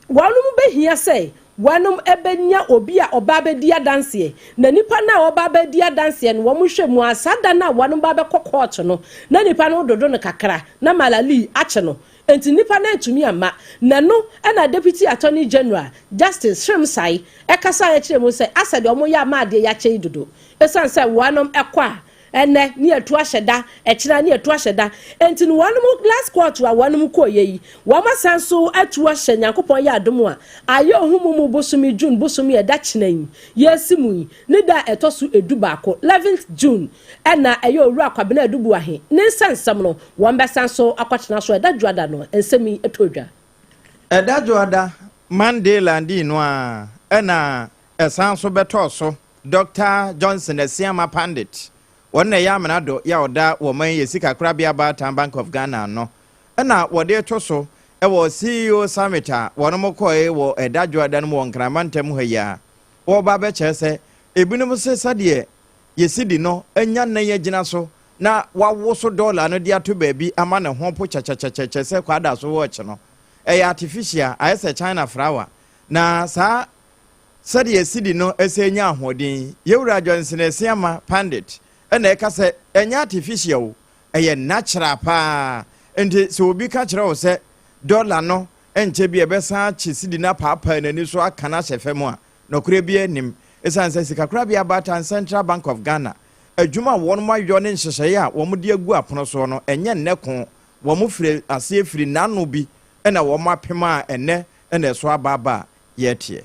wɔn mu bɛhia sɛ wɔn ɛbɛnya obi a ɔba bɛdi adanseɛ na nipa na ɔba bɛdi adanseɛ no wɔn hwɛ mu asada na wɔn ba bɛkɔ court no na nipa no dodo no kakra na malali akyɛ no enti nipa na etumi ama na no ɛna Deputy Attorney General Justice Shrimsai ɛkasa yɛ kyerɛ mu sɛ asɛ de ɔmo yɛ ama adeɛ yɛakyɛ yi dodo esan sɛ wɔn ɛkɔ a ene ni etu ahyeda ekira ni etu ahyeda enti no wanum last quarter a wanum kɔ yeyi wama sanso etu ahye Nyankopɔn yɛ adom a aye ohumumu bosumi June bosumi eda kyenan yesimu ni da etoso edu baako 11th June ɛna ɛyɛ owura kwabena edubu ahe ne sansam no wɔn sanso akwatena so eda dwada no ensemi etodwa eda dwada Mandela ndi no a ɛna esanso beto so Dr. Johnson Esiama Pandit one ya manado ya oda woman yesika krabia Bata Bank of Ghana no na wode to so e wo CEO summit a wono mokoe wo edadwoadan mo nkramantem haya wo ba be chese ebinum se sade yesidi no anya na ye gina so na wawo so dollar no dia to baabi ama ne ho po chachachachache se kwada so wo che no e artificial ayese China flower na sa sade yesidi no esenya ahodin yewura Johnson Esiama Pandit ena ekase enya artificial eye natural pa enti so obi ka kire wo se dollar no enche bi ebesa chisidi na papa na ni so aka na hyefe mu a nokure bi anim esanse sika kra bi abata Central Bank of Ghana adwuma won mo ayo ne nhyehyeye a wo mo de agu apono so no enye nneko wo mo fire ase afiri nano bi ena wo mo apema a enne ena so ababa yetie.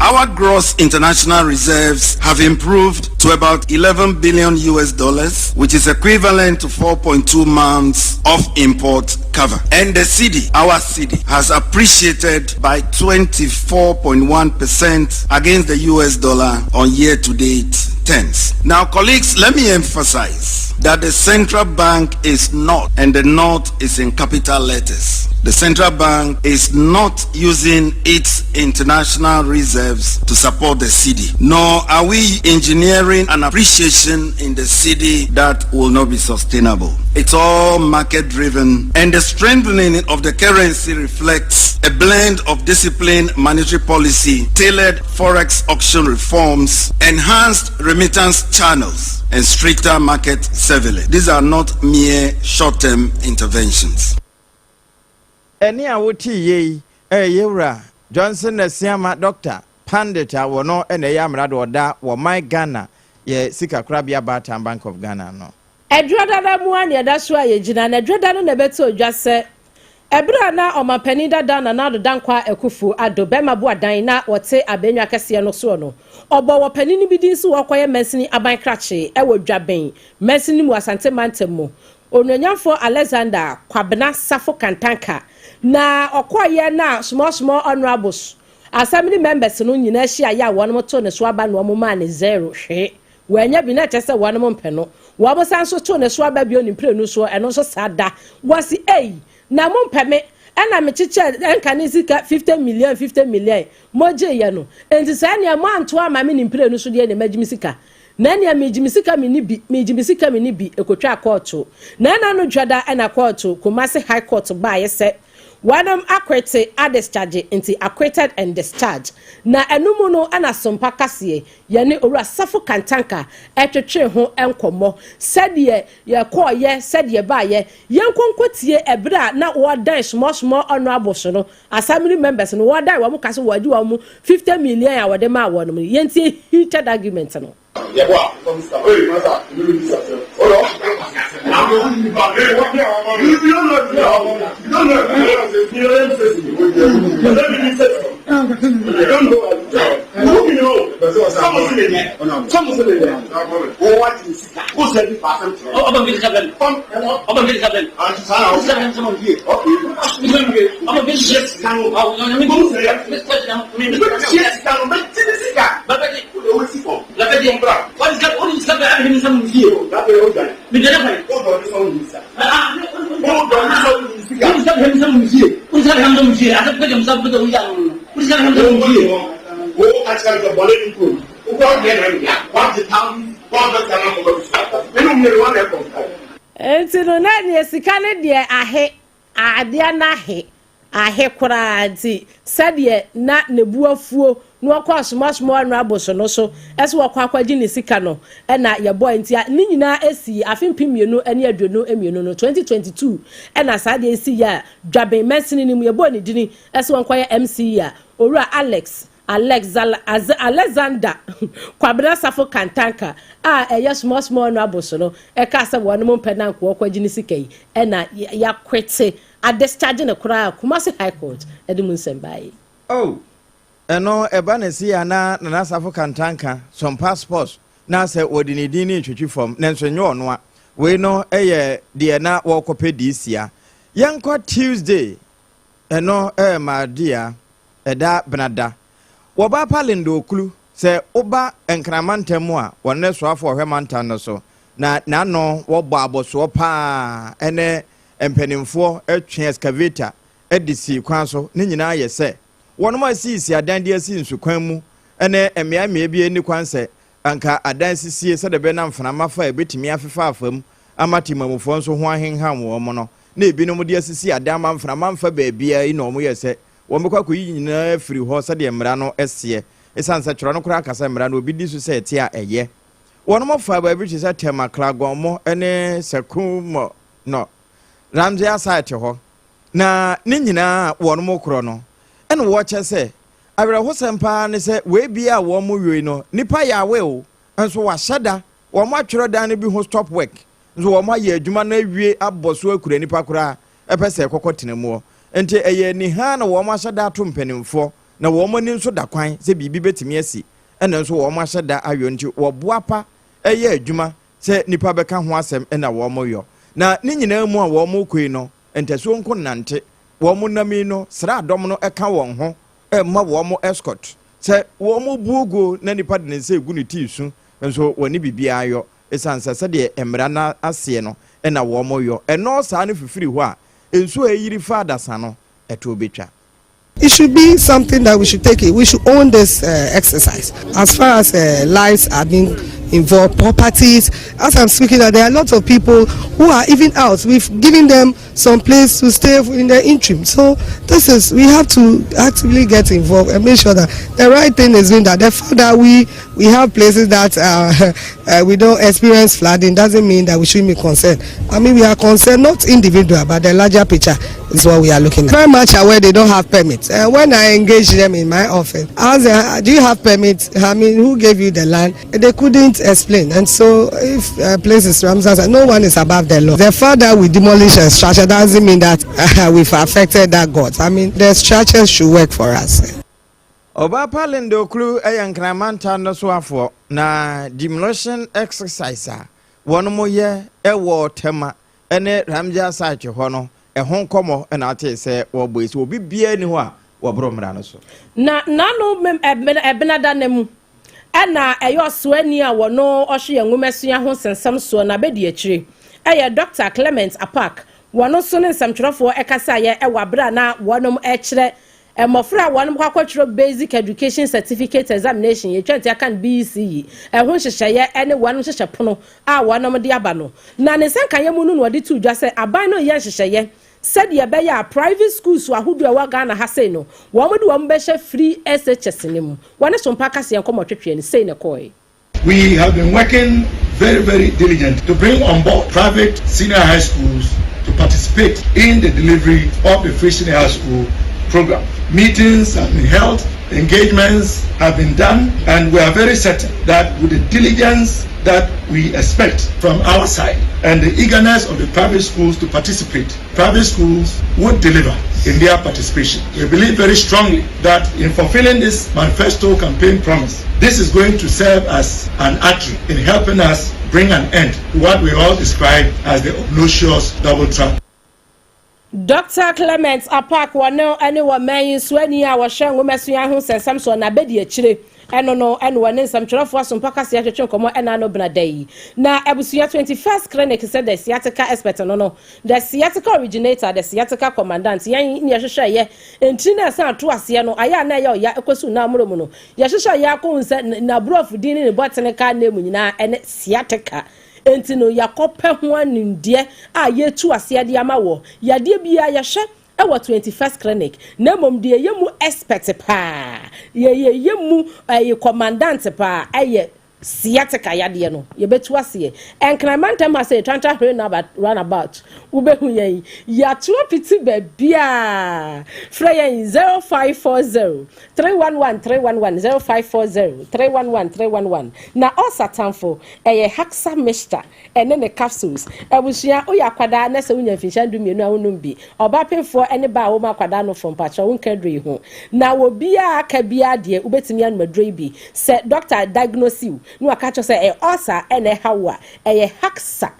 Our gross international reserves have improved to about 11 billion US dollars, which is equivalent to 4.2 months of import cover. And the cedi, our cedi, has appreciated by 24.1% against the US dollar on year-to-date terms. Now, colleagues, let me emphasize that the central bank is not, and the not is in capital letters. The central bank is not using its international reserves to support the cedi, nor are we engineering an appreciation in the cedi that will not be sustainable. It's all market driven, and the strengthening of the currency reflects a blend of disciplined monetary policy, tailored forex auction reforms, enhanced remittance channels, and stricter market surveillance. These are not mere short-term interventions. Eni a woti ye yewura Johnson Esiama Dr. Pandit a wono ene ya mrado oda wo my Ghana ye sika krabia Bata Bank of Ghana no edroda da mu an yeda so ayegina na edroda no na beto odwa se ebra na omapani dada na nado dankwa ekufu ado bema bo adan na wote abenwa kese no so no obo wo pani ni bidin so wokoye mesini aban krache e wodwaben mesini mu asante mantem mu ononyamfo Alexander Kwabena Sarfo Kantanka na okoye na small honorables assembly members no nyina hia ya won mo to ne so aba no mo ma ne zero hwe wanya bi na chese won mo mpe no wo mo san so to ne so aba bi oni pre no so eno so sada wasi na mo mpe me ena me chiche enka ne sika 50 million moje ye no enti sa ne mo anto ama me ni pre no so de ne magimi sika na ne mejimisika me ni bi ekotwa court na no dwada ena court Kumasi High Court ba ye se wanam akwete discharge into acquitted and discharged na enumu no ana SOMPA kase ye ne owura Sarfo Kantanka etwetwe ho enkomo sede ye koye sede ba ye yenkonkotie ebra na wodan small honorable so no assembly members no wodan wo kase waji wo mu 50 million a wode ma wo no yentie heated argument no yeah, wow. Enti no na ne sika ne de ade na ahe koraanti sade na nebuafuo no akwa asomashmo anu aboso no so ese wakwa akwaji ne sika no na ye boy ntia ni nyina esi afempimienu ene aduonu emienu no 2022 na sade esi ya dwaben mesini ni mu ye boy ne dini ese wankwa ya MC ya owura Alexander kwabra Sarfo kantanka eya small anu aboso no ka se wonum mpenanko akwaji ne sika yi na ya kwete a discharge na kura Kumasi High Court edimun sembai eno eba na si ana na Sarfo kantanka some passports na se odinidi ni twetwi form na nso nye ono a we no eye de na wo kope disia yanko Tuesday eno ma dia eda benada wo ba palendo okulu se oba enkramantam a wonne soafo ohwemantan no so na no wo bɔ aboso pa ene empenimfo atwe excavator edisi kwan so ne nyina ye se wonom asisi adan de asi nsukwan mu ene emiamia bi eni kwan se anka adan sisie se de be na mfana fa ebetimi afefa afam amatimamufo nso ho ahenham wo mo no na ebinom de asisi adan mfana mamfa baabia yi na omo ye se wo mekwa koyi nyina afiri ho se de mmara no ese esansa tworo no kura akasa mmara no obi di so se tie a eye wonom fa baabi che se tema klagomo ene sekumo no Ramsey site ho na ne nyina wonom kro no ene wo che se awere ho sempa ne se we bia wo mo wi no nipa ya we o enso wa hyeda wo mo atwero dan ne bi ho stop work nso wo mo ya adwuma na awie aboso akura nipa kura epese ekokotenemu ente eye ni ha na wo mo hyeda ato mpanimfo na wo mo ni nso da kwan se bibi betimi asi ene nso wo mo hyeda ayo nti wo boapa eye adwuma se nipa beka ho asem ena wo mo yo na ni nyina mu a wo mo koi no enteso nko nante wo mo nami no sra adom no eka won ho ma wo mo escort se wo mo buogo na nipa de nse egu ni tisu nso woni bibia ayo esansa se de emra na ase no ena wo mo yo eno sa ne fifiri ho a enso eyiri father sa no eto betwa. It should be something that we should take it. We should own this exercise. As far as lives are being involved, properties, as I'm speaking, there are lots of people who are even out. We've given them some place to stay in the interim. So we have to actively get involved and make sure that the right thing is being done. The fact that we have places that we don't experience flooding doesn't mean that we shouldn't be concerned. I mean, we are concerned, not individual, but the larger picture is what we are looking at. Very much aware they don't have permits. When I engage them in my office, I ask them, do you have permits? I mean, who gave you the land? They couldn't explain. And so if a place is Ramsey, no one is above the law. The fact that we demolish a structure doesn't mean that we've affected that God. I mean, the structures should work for us. Oba palendo kru eyankramanta no so afo na demolition exercise wono moye ewo tema ene Ramsey site ho no ehon komo na ate se wo boys obi bia ni ho a wo bro mra no so na no ebenada nemu ena eyo soani a wono ohwe yenwumesua ho sensam so na bedi akire eye Dr. Clement Apak wono so ne nsamtwerefo ekasa ye ewabra na wonom ekire mofra wonom kwakwatro basic education certificate examination ye twente akan BCE ho hyehyeye ene wonom hyehyɛ pono a wonom de aba no na ne senka ye mu no wode tu dwa se aban no ye hyehyeye said ye be ya private schools so ahodu e wa Ghana ha sei no wo mo de wo be hye free SHS ne mu wone so mpa kase en komotwetwe ne sei ne koi. We have been working very, very diligent to bring on board private senior high schools to participate in the delivery of the free senior high school program. Meetings have been held, engagements have been done, and we are very certain that with the diligence that we expect from our side and the eagerness of the private schools to participate. Private schools would deliver in their participation. We believe very strongly that in fulfilling this manifesto campaign promise, this is going to serve as an artery in helping us bring an end to what we all describe as the obnoxious double trap. Dr. Clement Apak wano ane wa mayin swani a washan wo mesuya hu sensam so na bedi akire eno no eno wa nsam twerefo asompa kase atwetwe komo ena no bna dai na ebusuya 21st clinic said the sciatica expert no the sciatica originator the sciatica commandant yan ne hwehwe ye enti na san to ase no aya na ye ya ekosu na amuro mu no ye hwehwe ya ko nse na brof din ne botene ka na mu nyina ene sciatica enti no yakope ho anindie a yetu ase ade ama wo yade bia ye hwe e wo 21st clinic na mom de ye mu expert pa ye mu commandant pa aye sciatica yade no ye betu ase enkramanta ma say twanta hwe na runabout wo be hu yen ya to piti ba bia fra yen 0540 311 311 0540 311 311 na osatanfo haxa mixture ene ne capsules ebusia oyakwada na se unya finshan du mienu awonum bi obapemfo ene ba wo makwada no from pacha won kadri ho na wo bia aka bia de ubetimi an madroi bi se doctor diagnose you no aka cho say osa ene hawa haxa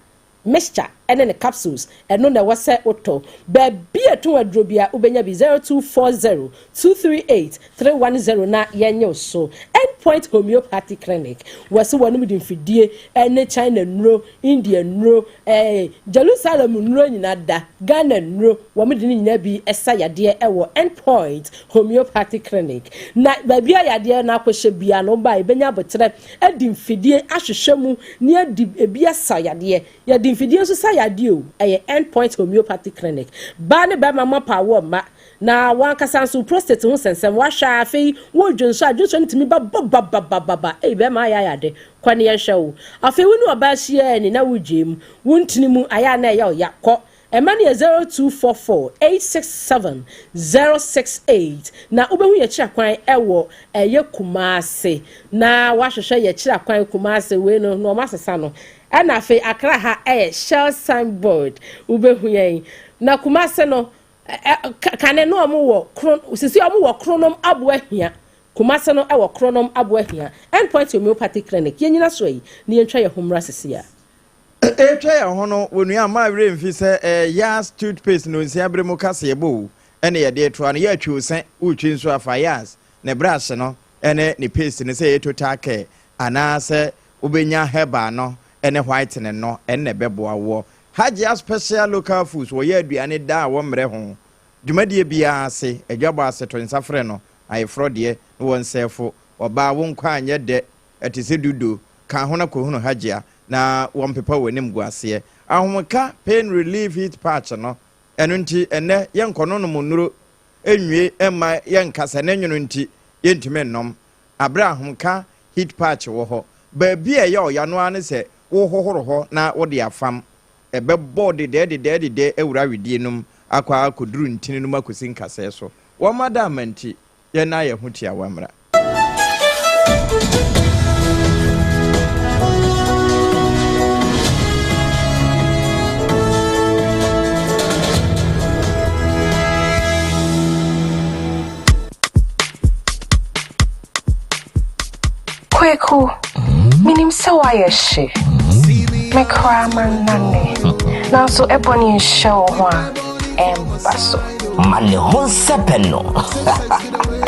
mixture ene ne capsules eno na wase auto ba bia to adrobia ubenya bi 0240 238 310 na yenye so Endpoint Homeopathy Clinic wase wonu mudi mfidie ene China nro India nro Jerusalem nro nyina da Ghana nro wamudi nyina bi esayade ewo Endpoint Homeopathy Clinic na ba bia yade na akwhye bia no ba ebenya botre edi mfidie ahwehwemu ne edi bia sayade yadi mfidie so yadio Endpoint Homeopathy Clinic ba ne ba mama power ma na wan kasanso prostate hu sensem wa hwa afei wo dwonso adwonso ntimi ba be ma ya yade kwane ye hwewo afei wonu oba hia ni na wugiem wuntini mu aya na ya yakọ emani 0244 867 068 na ubehu ye kira kwan ewo ye Kumase na wa hwehwe ye kira kwan Kumase we no masesa no ana afei akra ha shell signboard ubehu ye na Kumase no kane no omo sisi omo wo kronom abo ahia Kumase no ewo kronom abo ahia Endpoint Homeopathy Clinic yenyina so yi ne yentwa ye homra sisi a etwa ya hono wonu ama awre mfi se yas toothpaste no nsia bremu kase ebo ene ye de eto no ye atwu sen utwi nso afa yas ne brush no ene ne paste ne se ye total care ana se ubenya heba no ene whitening no ene beboa wo Hajia special local foods wo ye aduane da wo mre ho dwumadie bia ase adwabo ase to nsafre no ayefro de won sefo oba wo nkwa anye de etise dudo kan ho na ko hu no Hajia na won pepa wanim guase ahomka pain relief heat patch no eno nti ene yenkono no monuro enwie ema yenkasa na nwunu nti yentime nnom abrahomka heat patch wo ho ba bia ye oyano ane se wo hohoro ho na wo de afam ebe body de ewura wedie num akwa akoduru ntini num akosi nkasa so wo madam nti ye na ye hutia wamra Kweku, minim se wa ye she. Me kra man nane. Na so ebony show ho embaso. Mane honsepeno.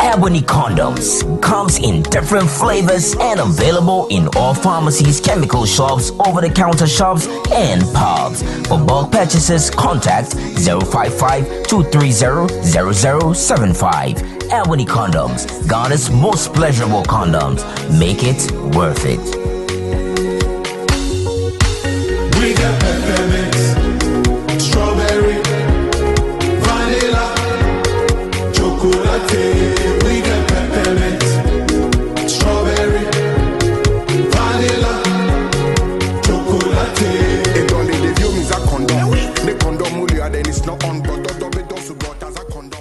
Ebony condoms comes in different flavors and available in all pharmacies, chemical shops, over-the-counter shops, and pubs. For bulk purchases, contact 055-230-0075. Ebony Condoms, Ghana's most pleasurable condoms. Make it worth it. We got peppermint, strawberry, vanilla, chocolate. We got peppermint, strawberry, vanilla, chocolate. It only the view means a condom. The condom will then it's not on, but as a condom.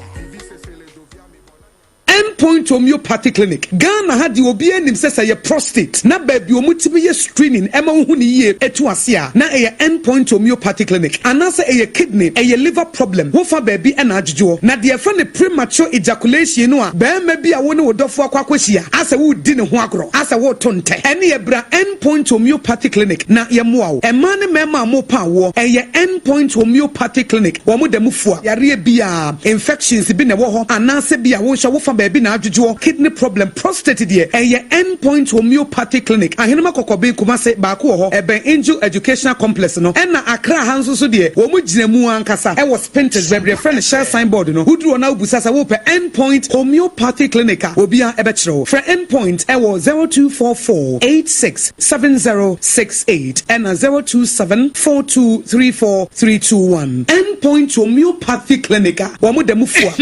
Endpoint homeopathy clinic Ghana had the obi enim say ye prostate na baby omutimi ye screening ema hu ni ye etu ase a na eye endpoint homeopathy clinic anase eye kidney eye liver problem wo fa baby na adjujo na de fa ne premature ejaculation no a be ma bi a wo ne wodofo akwakwahia ase wo di ne ho agro ase wo tonte ene ye bra endpoint homeopathy clinic na ye moa wo ema ne mema mo pa wo eye endpoint homeopathy clinic wo mo dem fua yare bia infections bi ne wo ho anase bia wo hwa wo fa baby na adjujo kidney problem prostate de eye endpoint homeopathy clinic ahenema kokobe kumase ba ko ho ebe angel educational complex no ena akra hanso so de wo mo ginemu ankasa e was painted bebre friend share signboard no hudru na obusasa wo pe endpoint homeopathy clinic obia ebe kire for endpoint e wo 0244867068 and 0274234321 endpoint homeopathy clinic wo mo dem fua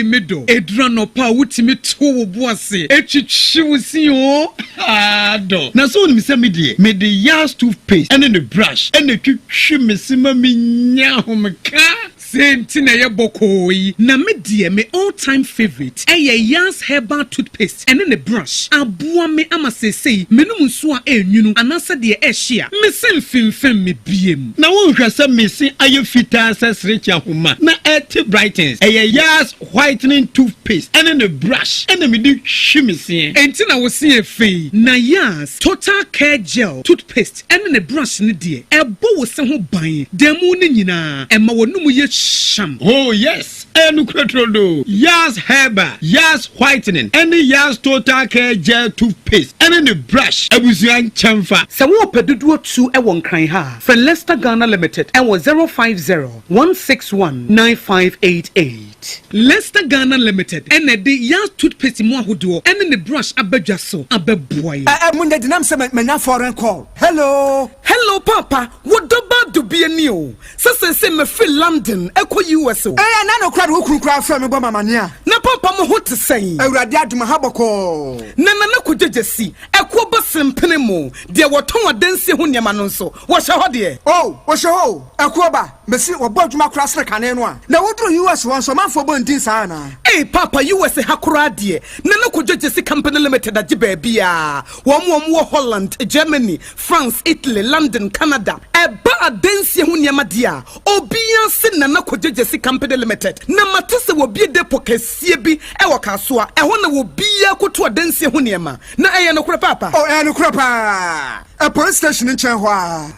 medo edra no pa wutimi to wo boase etwitwiwsi o ado na so ni se me de yas toothpaste and the brush and the twitwi mesima minya homka senti na ye bokoi na me die me all time favorite yas herbal toothpaste and the brush aboa me amasesei menum nso a enwunu anasa de ehia me semfimfem me biem na won hwese me se aye fita sesrecha homa na et brightens yas whitening toothpaste and the brush and me di hwimese enti na wo se efe na yas total care gel toothpaste and the brush ne die ebo wo se ho ban demu ne nyina ema wonum ye sham. Oh yes, Enukratrodo, Yas Herbal, Yas Whitening, and the Yas Total Care Gel Toothpaste, and the brush, Abusian Chamfa. Sawo Pedudu 2 Ewon Kran ha. For Leicester Ghana Limited, and was 050-161-9588. Leicester Ghana Limited, and the Yas Toothpaste Moahudo, and the brush Abejaso, Abeboy. Munde dinam se mena foreign call. Hello. Hello, Papa. What about to be a new? Say me feel London. Eko USO. Na no crowd who crowd from me mama nia. Na papa mo ho te say. Awurade aduma haboko. Na kujejesi. Eko ba sempene mo. De woton adansi ho niam no nso. Wo hye ho de. Oh, wo hye ho. Eko ba. Mesi wo bo aduma kra sre kane no a. Na wodro US won so manfo bo ndin sa na. Hey papa US hakura de. Na kujejesi company limited agi ba bia. Wo Holland, Germany, France, Italy, London, Canada. Eba adansi ho niam dia. Obia se na kujejesi company limited na matese wo bie depo kasie bi e wo kasoa e ho na wo bia koto adansi ho niema na eye no kura papa no kura pa a police station in Chenhua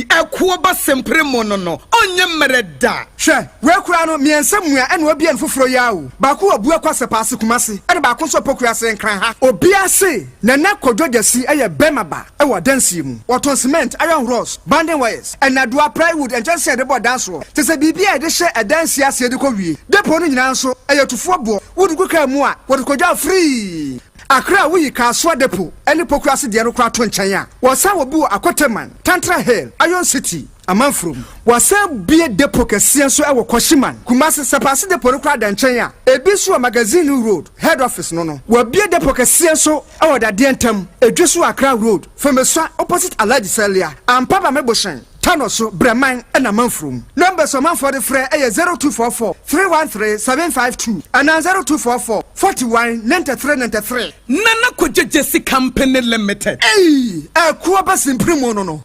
akuo ba sempre mo no onye mereda hwe we kura no miensam a ene obi en foforo yawo ba ko abu akwase paase kumase e ba ko so pokua se nkran ha obi ase na kodwodasi eye bemaba e wo dansi mu woton cement iron rods banding wires and adua plywood and just said about dance so te se bibia de hye edansi ase de ko wie depo no nyina nso eye tufo bo wudu ka mu a wodu kodwa free Akra we Kaswa Depo, any pokrasi de Aerocra Tonchaya, was our boo Akoteman, Tantra Hill, Iron City, a man from was some beer depo Kasianso our Koshiman, Kumasi Sapasi de Porocra Danchaya, a Bisua Magazine Road, head office no, were beer depo Kasianso, our Dientum, a Joshua Accra Road, from a son opposite Aladi Celia, and Papa Meboshan. Tanoso, Breman, and a month room. Numbers of man for the Frey 0244 313 752 and 0244 41 93 93. Nana Kujesi Company Limited. Hey, a Kuabas in Primono.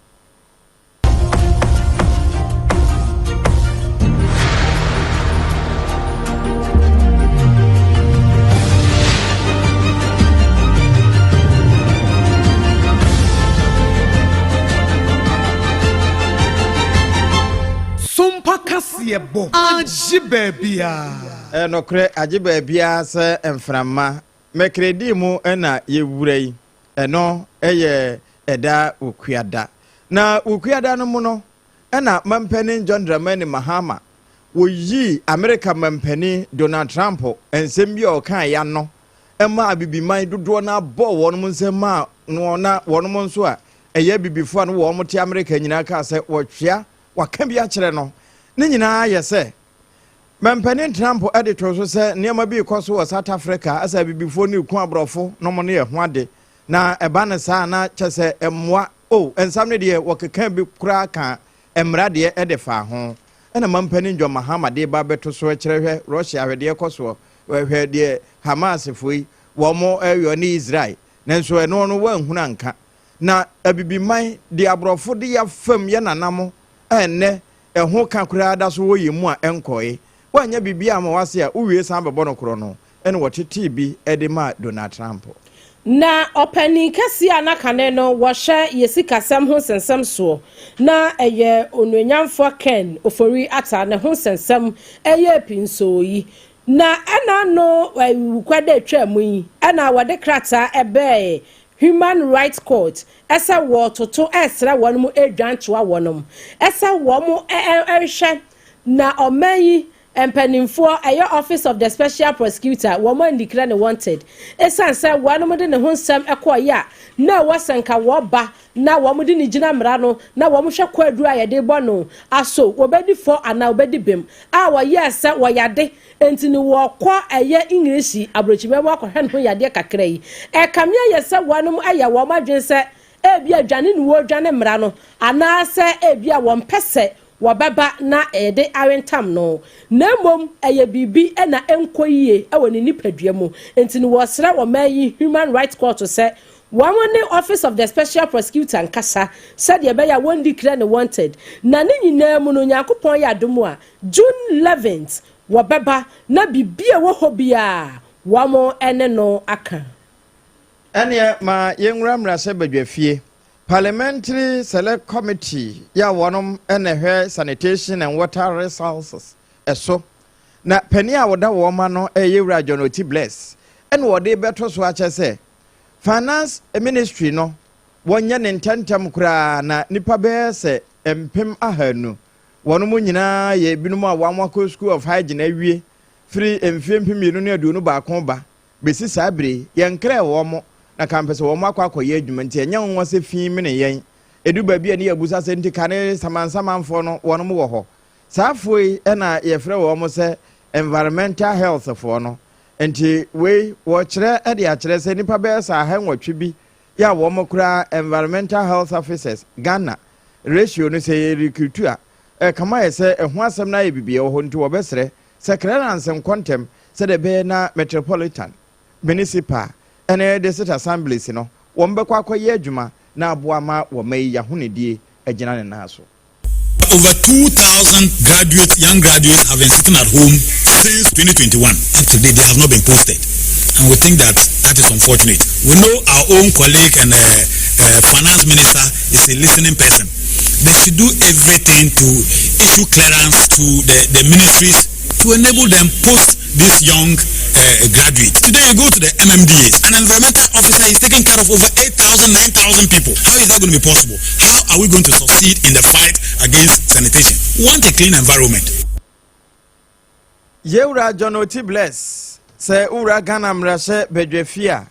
Pakasiebo ajibebia nokre ajibebia se emframa mekredi mu na yewurei eno eye eda okuada na okuada no mu no na mampani John Dramani Mahama woyi America mampani Donald Trump ensem bi o kan ya no ema abibiman dodo na bo won mu nsem a no na won mu nso a eye bibifo no wo mo ti America nyina ka se wotwea waka bi a kire no ne nyina yese mampani Trump editor so se niam bi koso wo South Africa asa bibifo ni ku abrofo no mo ne ye ho ade na eba ne sa na chese emwa o ensam ne de wokeka bi kura ka emra de fa ho ena mampani John Mahama de ba beto so kirehwe Russia hwede koso hwɛ deɛ Hamas foi wɔn ɛyɔ ne Israel nanso ɛno no wɔnhunu anka na abibiman de aborɔfo de yɛfam yɛ nanamo ɛnnɛ ɛho ka koraa da so wɔyɛ mu a ɛnkɔe wɔanyɛ biribi a ma wase a wowie san bɛbɔ no korɔ no ɛne wɔtetee bi ɛde ma Donald Trump na ɔpani kɛse a nakane no wɔhyɛ yɛsikasɛm ho sensɛm soɔ na ɛyɛ onuonyamfoɔ Ken Ofori ata ne ho sensɛm ɛyɛ pinsooyi na ɛna no kwade atwa mu yi ɛna wɔde krataa ɛbɛɛ Human Rights Court ɛsɛ wɔtoto ɛsrɛ wɔn mu edwantoa wɔn ɛsɛ wɔn mu ɛhwɛ na ɔman yi mpanimfoɔ ɛyɛ Office of the Special Prosecutor wɔn declare ne wanted ɛsan sɛ wɔn de ne ho nsɛm ɛkɔɔyɛ a na wɔsɛnka wɔba na wɔn de ne gyina mmara no na wɔn hwɛ kɔadu a yɛde bɔ no aso wɔbɛdi fɔ anaa wɔbɛdi bem a wɔyɛ sɛ wɔyade enti ni wɔkɔ ɛyɛ English aburokyimɛ mu akɔhwɛ ne ho yadeɛ kakra yi ɛkamea yɛ sɛ wɔn ɛyɛ wɔn adwene sɛ ebi adwane ne wɔdwane mmara no anaasɛ ebi a wɔn pɛsɛ wɔbɛba na ɛde awentam no na mmom ɛyɛ bibi ɛna ɛnkɔ yie ɛwɔ ne nipadua mu enti ni wɔsrɛ wɔn yi Human Rights Court sɛ wɔn ne Office of the Special Prosecutor nkasa sɛdeɛ ɛbɛyɛ wɔn declare ne wanted na ne nyinaa mu no Nyankopɔn yɛ adom a June 11th wɔbɛba na bibi a wɔ hɔ bia wɔn ɛne no aka ɛne ma yɛnwura mmarahyɛ badwafie Parliamentary Select Committee ya wɔnom ɛna hwɛ Sanitation and Water Resources ɛso na pani a wɔda wɔn ma no ɛyɛ wura John Oti Bless ɛna wɔde bɛto so akyɛ sɛ Finance Ministry no wɔnyɛ ne ntɛntɛm koraa na nipa bɛyɛ sɛ mpem ahanu wɔnom nyinaa yɛ binom a wɔn akɔ School of Hygiene awie firi mfie mpem mmienu ne aduonu baako ba besi saa bere yɛnkrɛ wɔn na kampɛ sɛ wɔn akɔyɛ adwuma nti ɛnyɛ wɔn sɛ fi mene yɛn edu baabi a ne yɛbusa sɛ nti kane samansamanfoɔ no wɔnom wɔ hɔ saa afo yi ɛna yɛfrɛ wɔn sɛ environmental health foɔ no nti wei wɔkyerɛ ɛde akyerɛ sɛ nipa bɛyɛ sɛ ahɛnwɔtwe bi yɛ a wɔn kura environmental health officers Ghana ratio no sɛ yɛ recruit a kama yɛ sɛ ɛho asɛm na yɛ bibia wɔ hɔ nti wɔbɛsrɛ sɛ clearance nkɔntɛm sɛ de bɛyɛ na metropolitan municipal ɛne district assemblies no wɔn bɛkɔ akɔyɛ adwuma na aboa ma wɔn yi yahonedie agyina ne nan so. Over 2,000 graduates, young graduates, have been sitting at home since 2021. Up to date, they have not been posted, and we think that is unfortunate. We know our own colleague and finance minister is a listening person. They should do everything to issue clearance to the ministries to enable them post these young graduates. Today you go to the MMDAs, an environmental officer is taking care of over 8,000, 9,000 people. How is that going to be possible? How are we going to succeed in the fight against sanitation? We want a clean environment. Yewura John Oti Bless say ura Ghana mrashe bedwefia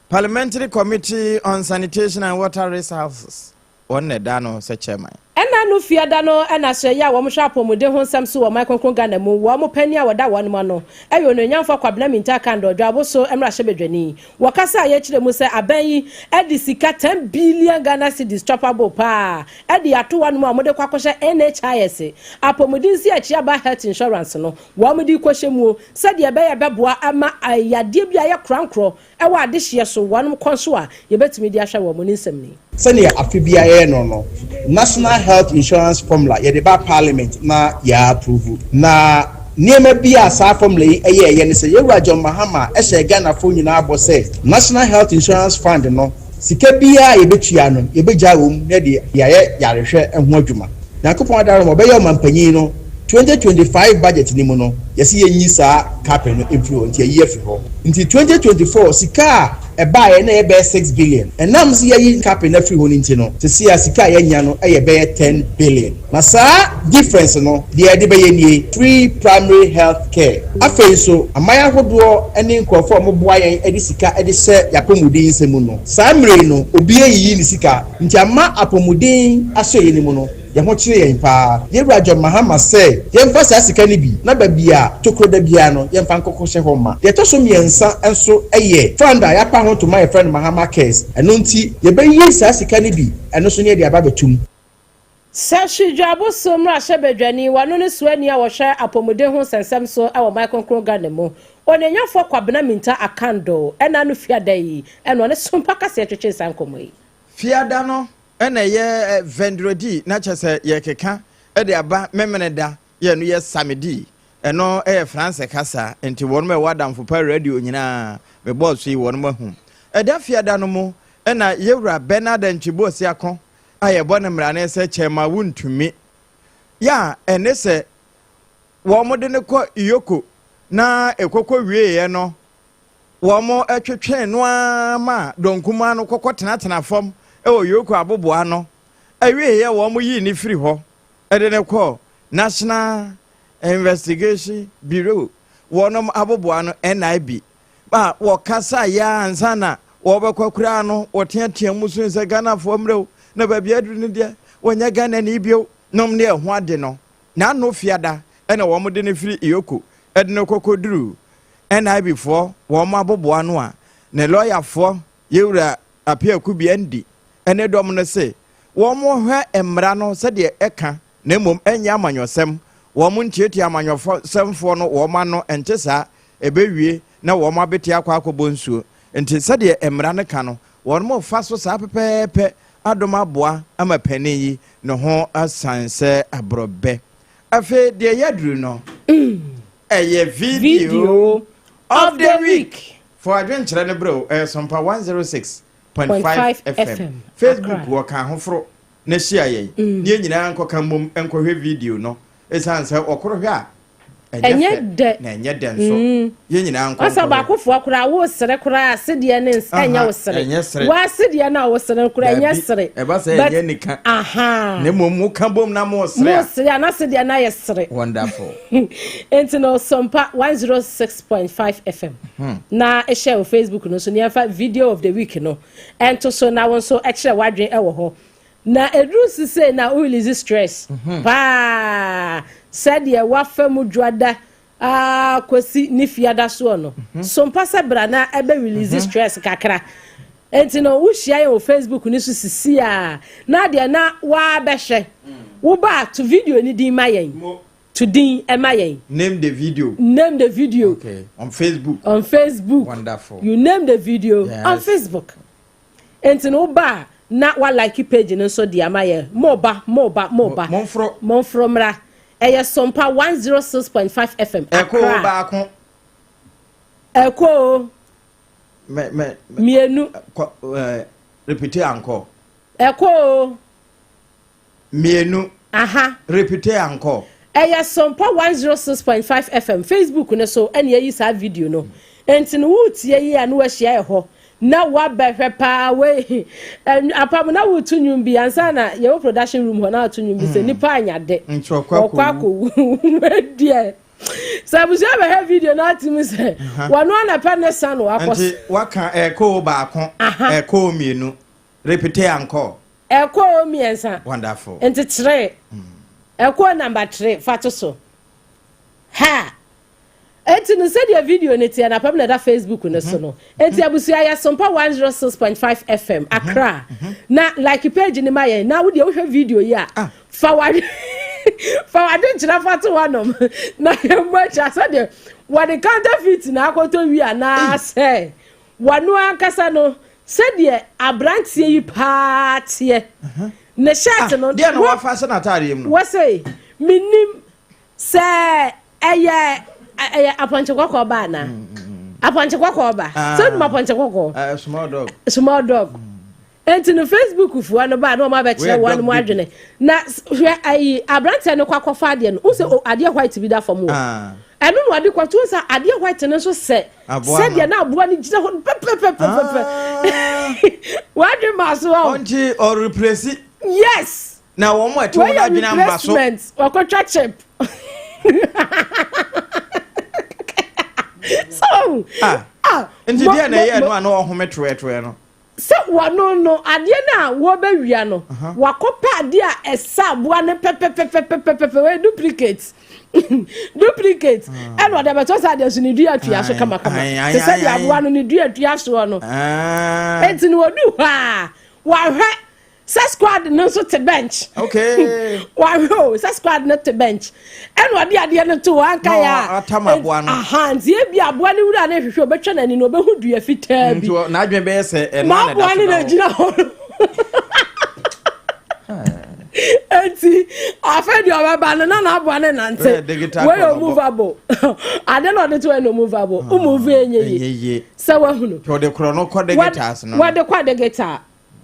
Parliamentary Committee on Sanitation and Water Resources on the dano se chairman. ɛna no fiada no ɛna hyɛ yɛ a wɔn hwɛ apɔmuden ho nsɛm so wɔ microphone Ghana mu wɔn panyin a wɔda wɔn mu no ɛyɛ ononyamfo kwabena minta kando dwabo so ɛmra hyɛ bedwani wɔkasa a yɛkyerɛ mu sɛ aban yi ɛde sika 10 billion Ghana cedis chopable pa ɛde ato wɔn mu a wɔde kɔ akɔhyɛ NHIS apɔmuden si akyi aba health insurance no wɔn de kɔhyɛ mu sɛdeɛ ɛbɛyɛ bɛboa ama ayadeɛ bi a yɛ krankrɔ ɛwɔ adehyeɛ so wɔn kɔn so a yɛbɛtumi de ahwɛ wɔn ne nsɛm ni sɛnea afibia yɛ no national health insurance formula yɛde ba parliament na yɛ approve na nneɛma bi a saa formula yi ɛyɛ ne sɛ yɛwura John Mahama ɛhyɛ Ghana fo nyinaa bɔ sɛ national health insurance fund no sika biara yɛbɛtua no yɛbɛgya wɔ na de yɛayɛ yarehwɛ ho adwuma na kopɔn adaro mo bɛyɛ ɔmampanyin no 2025 budget ni mu no yɛsi yɛnyi saa capen no influence yɛyi afi hɔ nti 2024 sika ɛbaa na yɛbɛyɛ 6 billion ɛnam si yɛyi capen na free hɔ nti no sisi a sika yɛnya no ɛyɛ 10 billion na saa difference no deɛ yɛde bɛyɛ nie free primary health care afei so amaya hodoɔ ɛne nkurɔfoɔ a moboa yɛn ɛde sika ɛde hyɛ yapɔmuden nsɛm mu no saa mmere no obi ayiyi ne sika nti ama apɔmuden ahyɛ yɛn mu no yɛn ho kyerɛ yɛn paa yɛwura John Mahama sɛ yɛmfa saa sika no bi na baabi a tokuro da bia no yɛmfa nkɔkɔ hyɛ hɔ ma yɛtɔ so mmiɛnsa nso ɛyɛ fund a yɛapa ho to my friend Mahama Cares ɛno nti yɛbɛyi saa sika no bi ɛno so ne yɛde aba bɛtum Sashi Jabo Sumra Shebedjani, one on the Swenia or share Apomode Sensem so our Michael Ghana mo. onenya fo kwabena minta akando ena no fiada yi eno ne sompa kase twetwe sankomo yi fiada no ena ye vendredi na chese ye keka e de aba memeneda ye no ye samedi eno France kasa enti won me wadamfo pa radio nyina me boss yi won mahu e da fiada no mu ena yewura Bernard Nchibosi akon aye bone mrane se chema wuntumi ya ene se wo mo de ne ko iyoko na ekoko wieye no wo mo etwetwe no ama donkuma no kokko tenatena fam e o yoko aboboa no awieye wo mo yi ni firi ho e de ne ko National Investigation Bureau wonom aboboa no NIB ba wo kasa ya ansana wo bekwakura no wo teatea musu se Ghana fo mrew na ba bia duru ne dia wonya Ghana ni bio nom ne ho ade no na no fiada ena wo mo de ne firi iyoko edne kokoduru NIB fo wo ma boboa no a ne lawyer fo yewura apia kubia ndi ene dom no se wo mo hwe emra no se de eka na mom enya amanyosem wo mo ntieti amanyofo semfo no wo ma no enchesa ebewie na wo ma beti akwa akobonsuo enti se de emra ne ka no wo mo fa so sa pepepe adoma boa ama pani yi ne ho asanse abrobe afi de yadru no a video of the week for adventure ne bro SOMPA 106.5 FM Facebook wo kan hofro na share ye ne nyina nkoka mom enkohwe video no esanse okoro a enye de na enye de nso ye nyina nkoka asa ba kofo akora wo sere kora asede ne enya wo sere wa asede na wo sere kora enya sere e ba se enye nika ne mom ka bom na mo sere na asede na ye sere wonderful enti no SOMPA 106.5 FM na e share on Facebook no so ne fa video of the week no ento so na won so e kire wadwen e wo ho na edrusi say na o release stress pa said ye wa famu dwada kwasi ni fiada so no SOMPA sabra na ebe release stress kakra enti no wo hia ye on Facebook ni so sisi a na de na wa behwe wo ba to video ni din mayen to din mayen name the video okay on Facebook wonderful you name the video on Facebook enti no ba na wa like page no so dia maye moba monfro mra eye SOMPA 106.5 FM eko ba kon eko mienu repeat encore eko mienu repeat encore eye SOMPA 106.5 FM Facebook no so ene yi sa video no enti no wutie yi anu wa hia ho na wa behwe pa we apam na wutu nyum bi ansa na ye production room ho na wutu nyum bi se nipa anyade okwako die sabuja be video na atimu se wanu na panesa no akos anti waka eko ba kon eko mienu repeat encore eko miensa wonderful enti 3 eko number 3 fatoso ha enti no said your video ne tia na pam na da Facebook no so no enti abusia ya SOMPA 106.5 FM Accra na like page ni maye na wo de wo hwe video ya forward nchira fatu wanom na yemacha so de what the counterfeit na akoto wi ana se wanu akasa no said ye abrantie yi paatie ne shirt no de no wa fa se na tare mu wo say minim se eye apanche kwakọ ba na apanche kwakọ ba so ma apanche kwakọ small dog enti no Facebook fu anu ba na o ma be kire wan mu adwene na hwe ayi abrante no kwakọ fa ade no o se ade white bi da fam o enu no ade kwato sa ade white no so se de na aboa ni gina ho pepepepe wa de maso onti or replace yes na wo mo ati wo adwene amba so wakotwa chip so ndi dia na ye no ana ohome twetwe no se wano no ade na wo ba wia no wakopa ade a esa boa ne pepepepepepe we duplicate and what about us ade so ni dua tua so kama se se dia boa no ni dua tua so no enti no du ha wa hwe squad no so to bench. Okay. Why ho, squad not to bench. And what the idea no to anka ya. Hands ye bi aboa ni wura na hwehwe obetwa na ni no obehu dua fitaa bi. Nto na adwen be se e na na da. Ma na gina ho. Enti afedi obaba na aboa ne nante. We movable. Ade no de to no movable. Move enye. Se wa hunu. To de kro no kode guitars no. What the kwade guitar.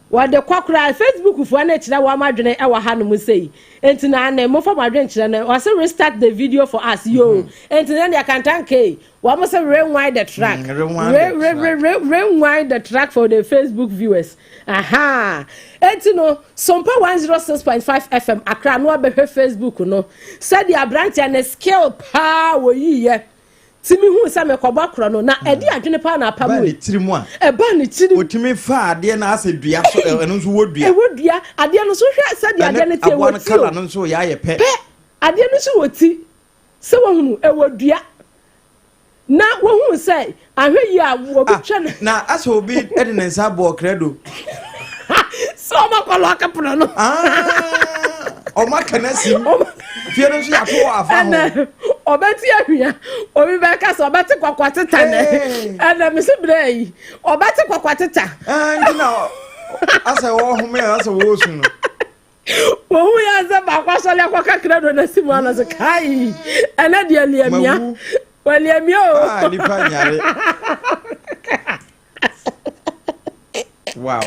What the kwakura Facebook for na chira wa madwene e wa ha no musei. Enti na na mo for madwene chira na wa say restart the video for us yo. Enti na dia kantanke. Wa mo say rewind the track. Rewind the track for the Facebook viewers. Aha. Enti no SOMPA 106.5 FM Accra no abehwe Facebook no. Said the branch and skill pa wo yiye. Timi hu sa me koba kro no na edi adwene pa na apa mu. Ba ni tirimu a. E ba ni tiri. Otimi fa ade na ase dua so eno so wodua. E wodua ade no so hwe sa de ade ne tie woti. Abon kala no so ya ye pe. Ade no so woti. Se wo hu e wodua. Na wo hu say ahwe yi a wo bi twa na ase obi ede ne nsa bo credo. So ma kwalo akapuno no. O ma kanasi. Fiero so ya to afa ho. Obeti ahua obi be ka so obeti kwakwateta ne ana me se brei obeti kwakwateta ndina ase wo hu me ase wo su no wo hu ya ze ba kwaso le kwaka kredo na simu ana se kai ana dia liamia waliamia o lipa nyare. Wow.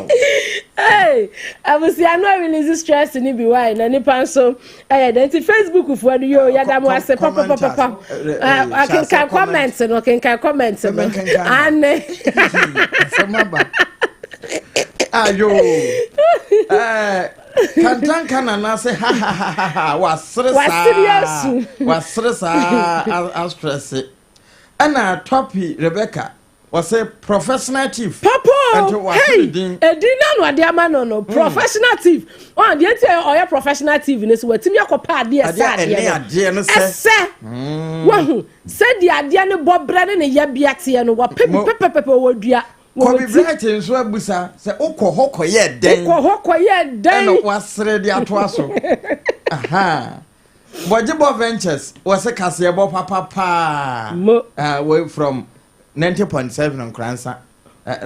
Hey, I was see I know release stress ni bi why na nipa so identity Facebook for you ya da mo ase papa I can comment no can comment no ane samaba ayo kantan kana na say ha wasresa stress ana topi Rebecca was a professional thief. Papa, hey, Edina no adiama no professional thief. Oh, the entire or professional thief in this way. Timmy Copa, dear sir. Wahu said the idea no Bob Brennan and Yabiati and what pepper would ya. Kobe Brighton so abusa say hoko ye den. Hoko ye den. No was ready atwaso. Aha. Bojibo Ventures was a Casebo papa. Away from 90.7 on Kransa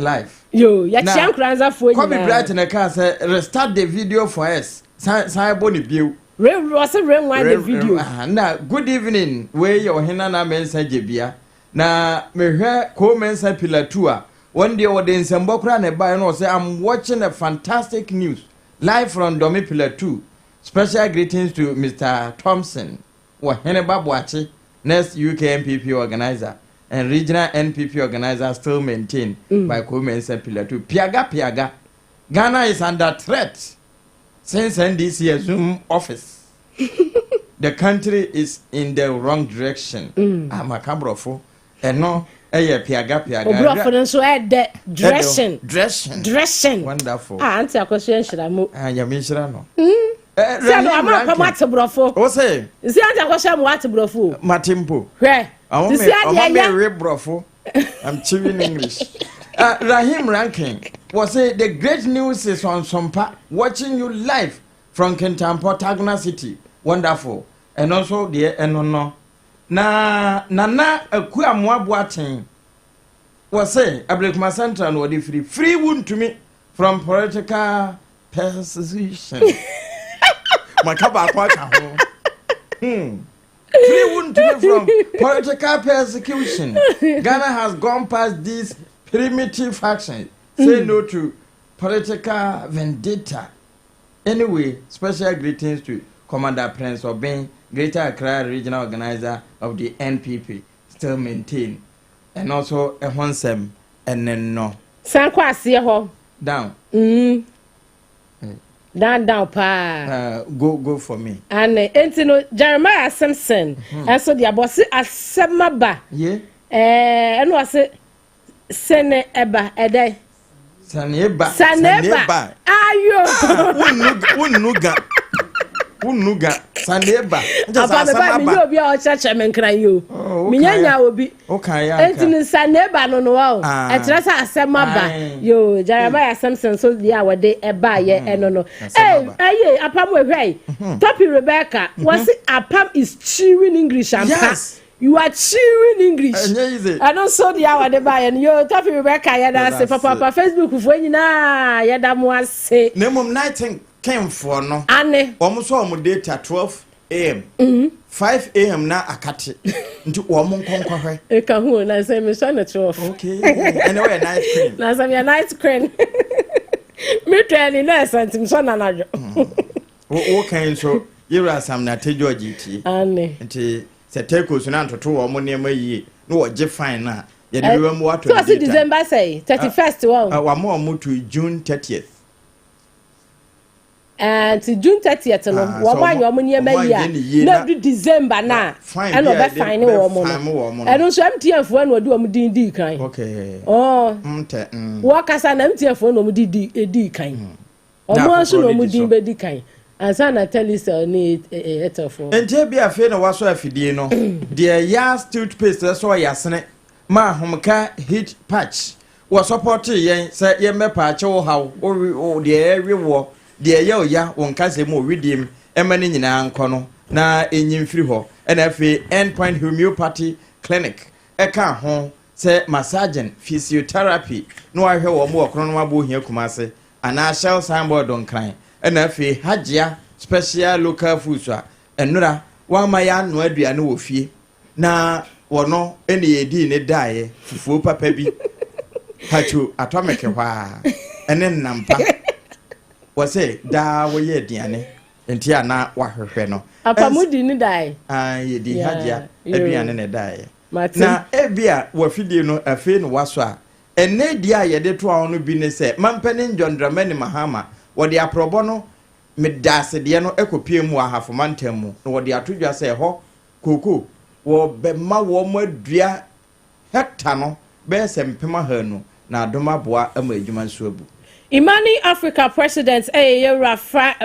live. Yo, ya chiam Kransa for you. Kobe Brighton a car say restart the video for us. Sai boni view. Was a rewind the video. Na good evening. Where your hinana mensa jebia. Na me hwe ko mensa pillar 2. One day or the Nsembokra ne buy no say I'm watching a fantastic news live from Domi Pillar 2. Special greetings to Mr. Thompson. Wa hene babwachi next UK MPP organizer. And regional NPP organizers still maintained by Coleman's Pillar 2. Piaga. Ghana is under threat since NDC assumed office. The country is in the wrong direction. I'm a cabrofo. And no, piaga. Obrofo so add dressing. Wonderful. Auntie question should I move? Ah, Yamishra no. I'm not brofo. O say. See auntie question what brofo? Matimpo. Where? I'm chewing English. Rahim Ranking was say the great news is on SOMPA watching you live from Kentampo, Taguna City. Wonderful. And also the no. Na akua moaboaten was say Abrekuma Central no the free wound to me from political persecution. Makaba kwaka ho. Free wouldn't be from political persecution. Ghana has gone past these primitive factions. Say no to political vendetta. Anyway, special greetings to Commander Prince Obeng, Greater Accra Regional Organizer of the NPP, still maintained. And also a Honsem and then no. Sankwa Siho. Down. Down pa. Go for me. And no Jeremiah Simpson. And so the boss asemaba. Yeah. And was it Sene Eba Ede. Saneba. Ayo. Unuga. Saneba. Apa me ba mi yo bi o church men kran yo. Minyanya obi. Okay, ya. Enti nsa neighbor no wa o. Etrasa asem aba. Yo, Jeremiah Samson so dia wode eba ye eno no. Aye, apam we hwai. Topi Rebecca, was apam is chewing English and yes. You are chewing English. I don't saw the hour de buy and yo Topi Rebecca ya say papa Facebook fo nyina ya da mo ase. Nemum night came for no. Ane. Almost all data 12 a.m. 5 a.m. na akate. Nti omo nkonkwa hwe. E ka hu na say me so na 12. Okay. Anyway, night cream. Na say me night cream. Me training na sentim so na najo. Wo kan so yira sam na tejo GT. Ane. Nti se take so na ntoto omo nema yi na wo je fine na. Ye de we mu wato. So December say 31st wow. Wa mo to June 30th. And June 30th no wo man yo mo niema yi na do December na and obe fine wo mo no and so MTF no odi wo mo di kan okay wo kasa na MTF no mo di kan o mo so no mo di be kan ansa na tell you say ni etofo enje bi afi na waso afidie no de ya toothpaste so ya sene ma homka heat patch wo support yen say ye mepa ache wo haw o de ewe wo de ya won kase mo widim emane nyina nko no na enyimfiri ho na afi endpoint homeopathy clinic eka ho se massage physiotherapy no ahwe wo mo okro no mabo hia kumase ana shell signboard on kran na afi hajia special local foods a enura wa ma ya no aduane wo fie na wono ene yedi ne dae fufuo papa bi hachu atomeke hwa ene nampa wase da wo ye diane enti ana wahwehwe no apamudi ni dai yedi hajia aduane ne dae na ebia wafidie no afi no waso a ene dia yede to a no bi ne se mampene njondramani mahama wode aprobo no medase de no ekopie mu ahafomantam mu no wode atodwa se ho koko wo bema wo madua hekta no be se mpema hanu na adoma boa ama adwuma nso abu Imani Africa President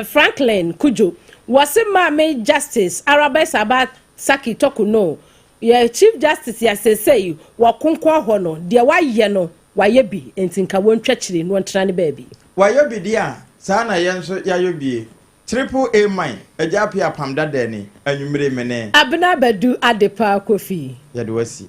Franklin Kujo was a Mame Justice Arabes Abad Saki Tokuno. Ye Chief Justice ya say wakunkwa hono dia waye no wayebi entinka won twachiri no ntrane baby. Wayebi dia sana yenso yayobi triple A mine ejapi apamda deni anwumre mene. Abna badu adepa kofi. Yade wasi.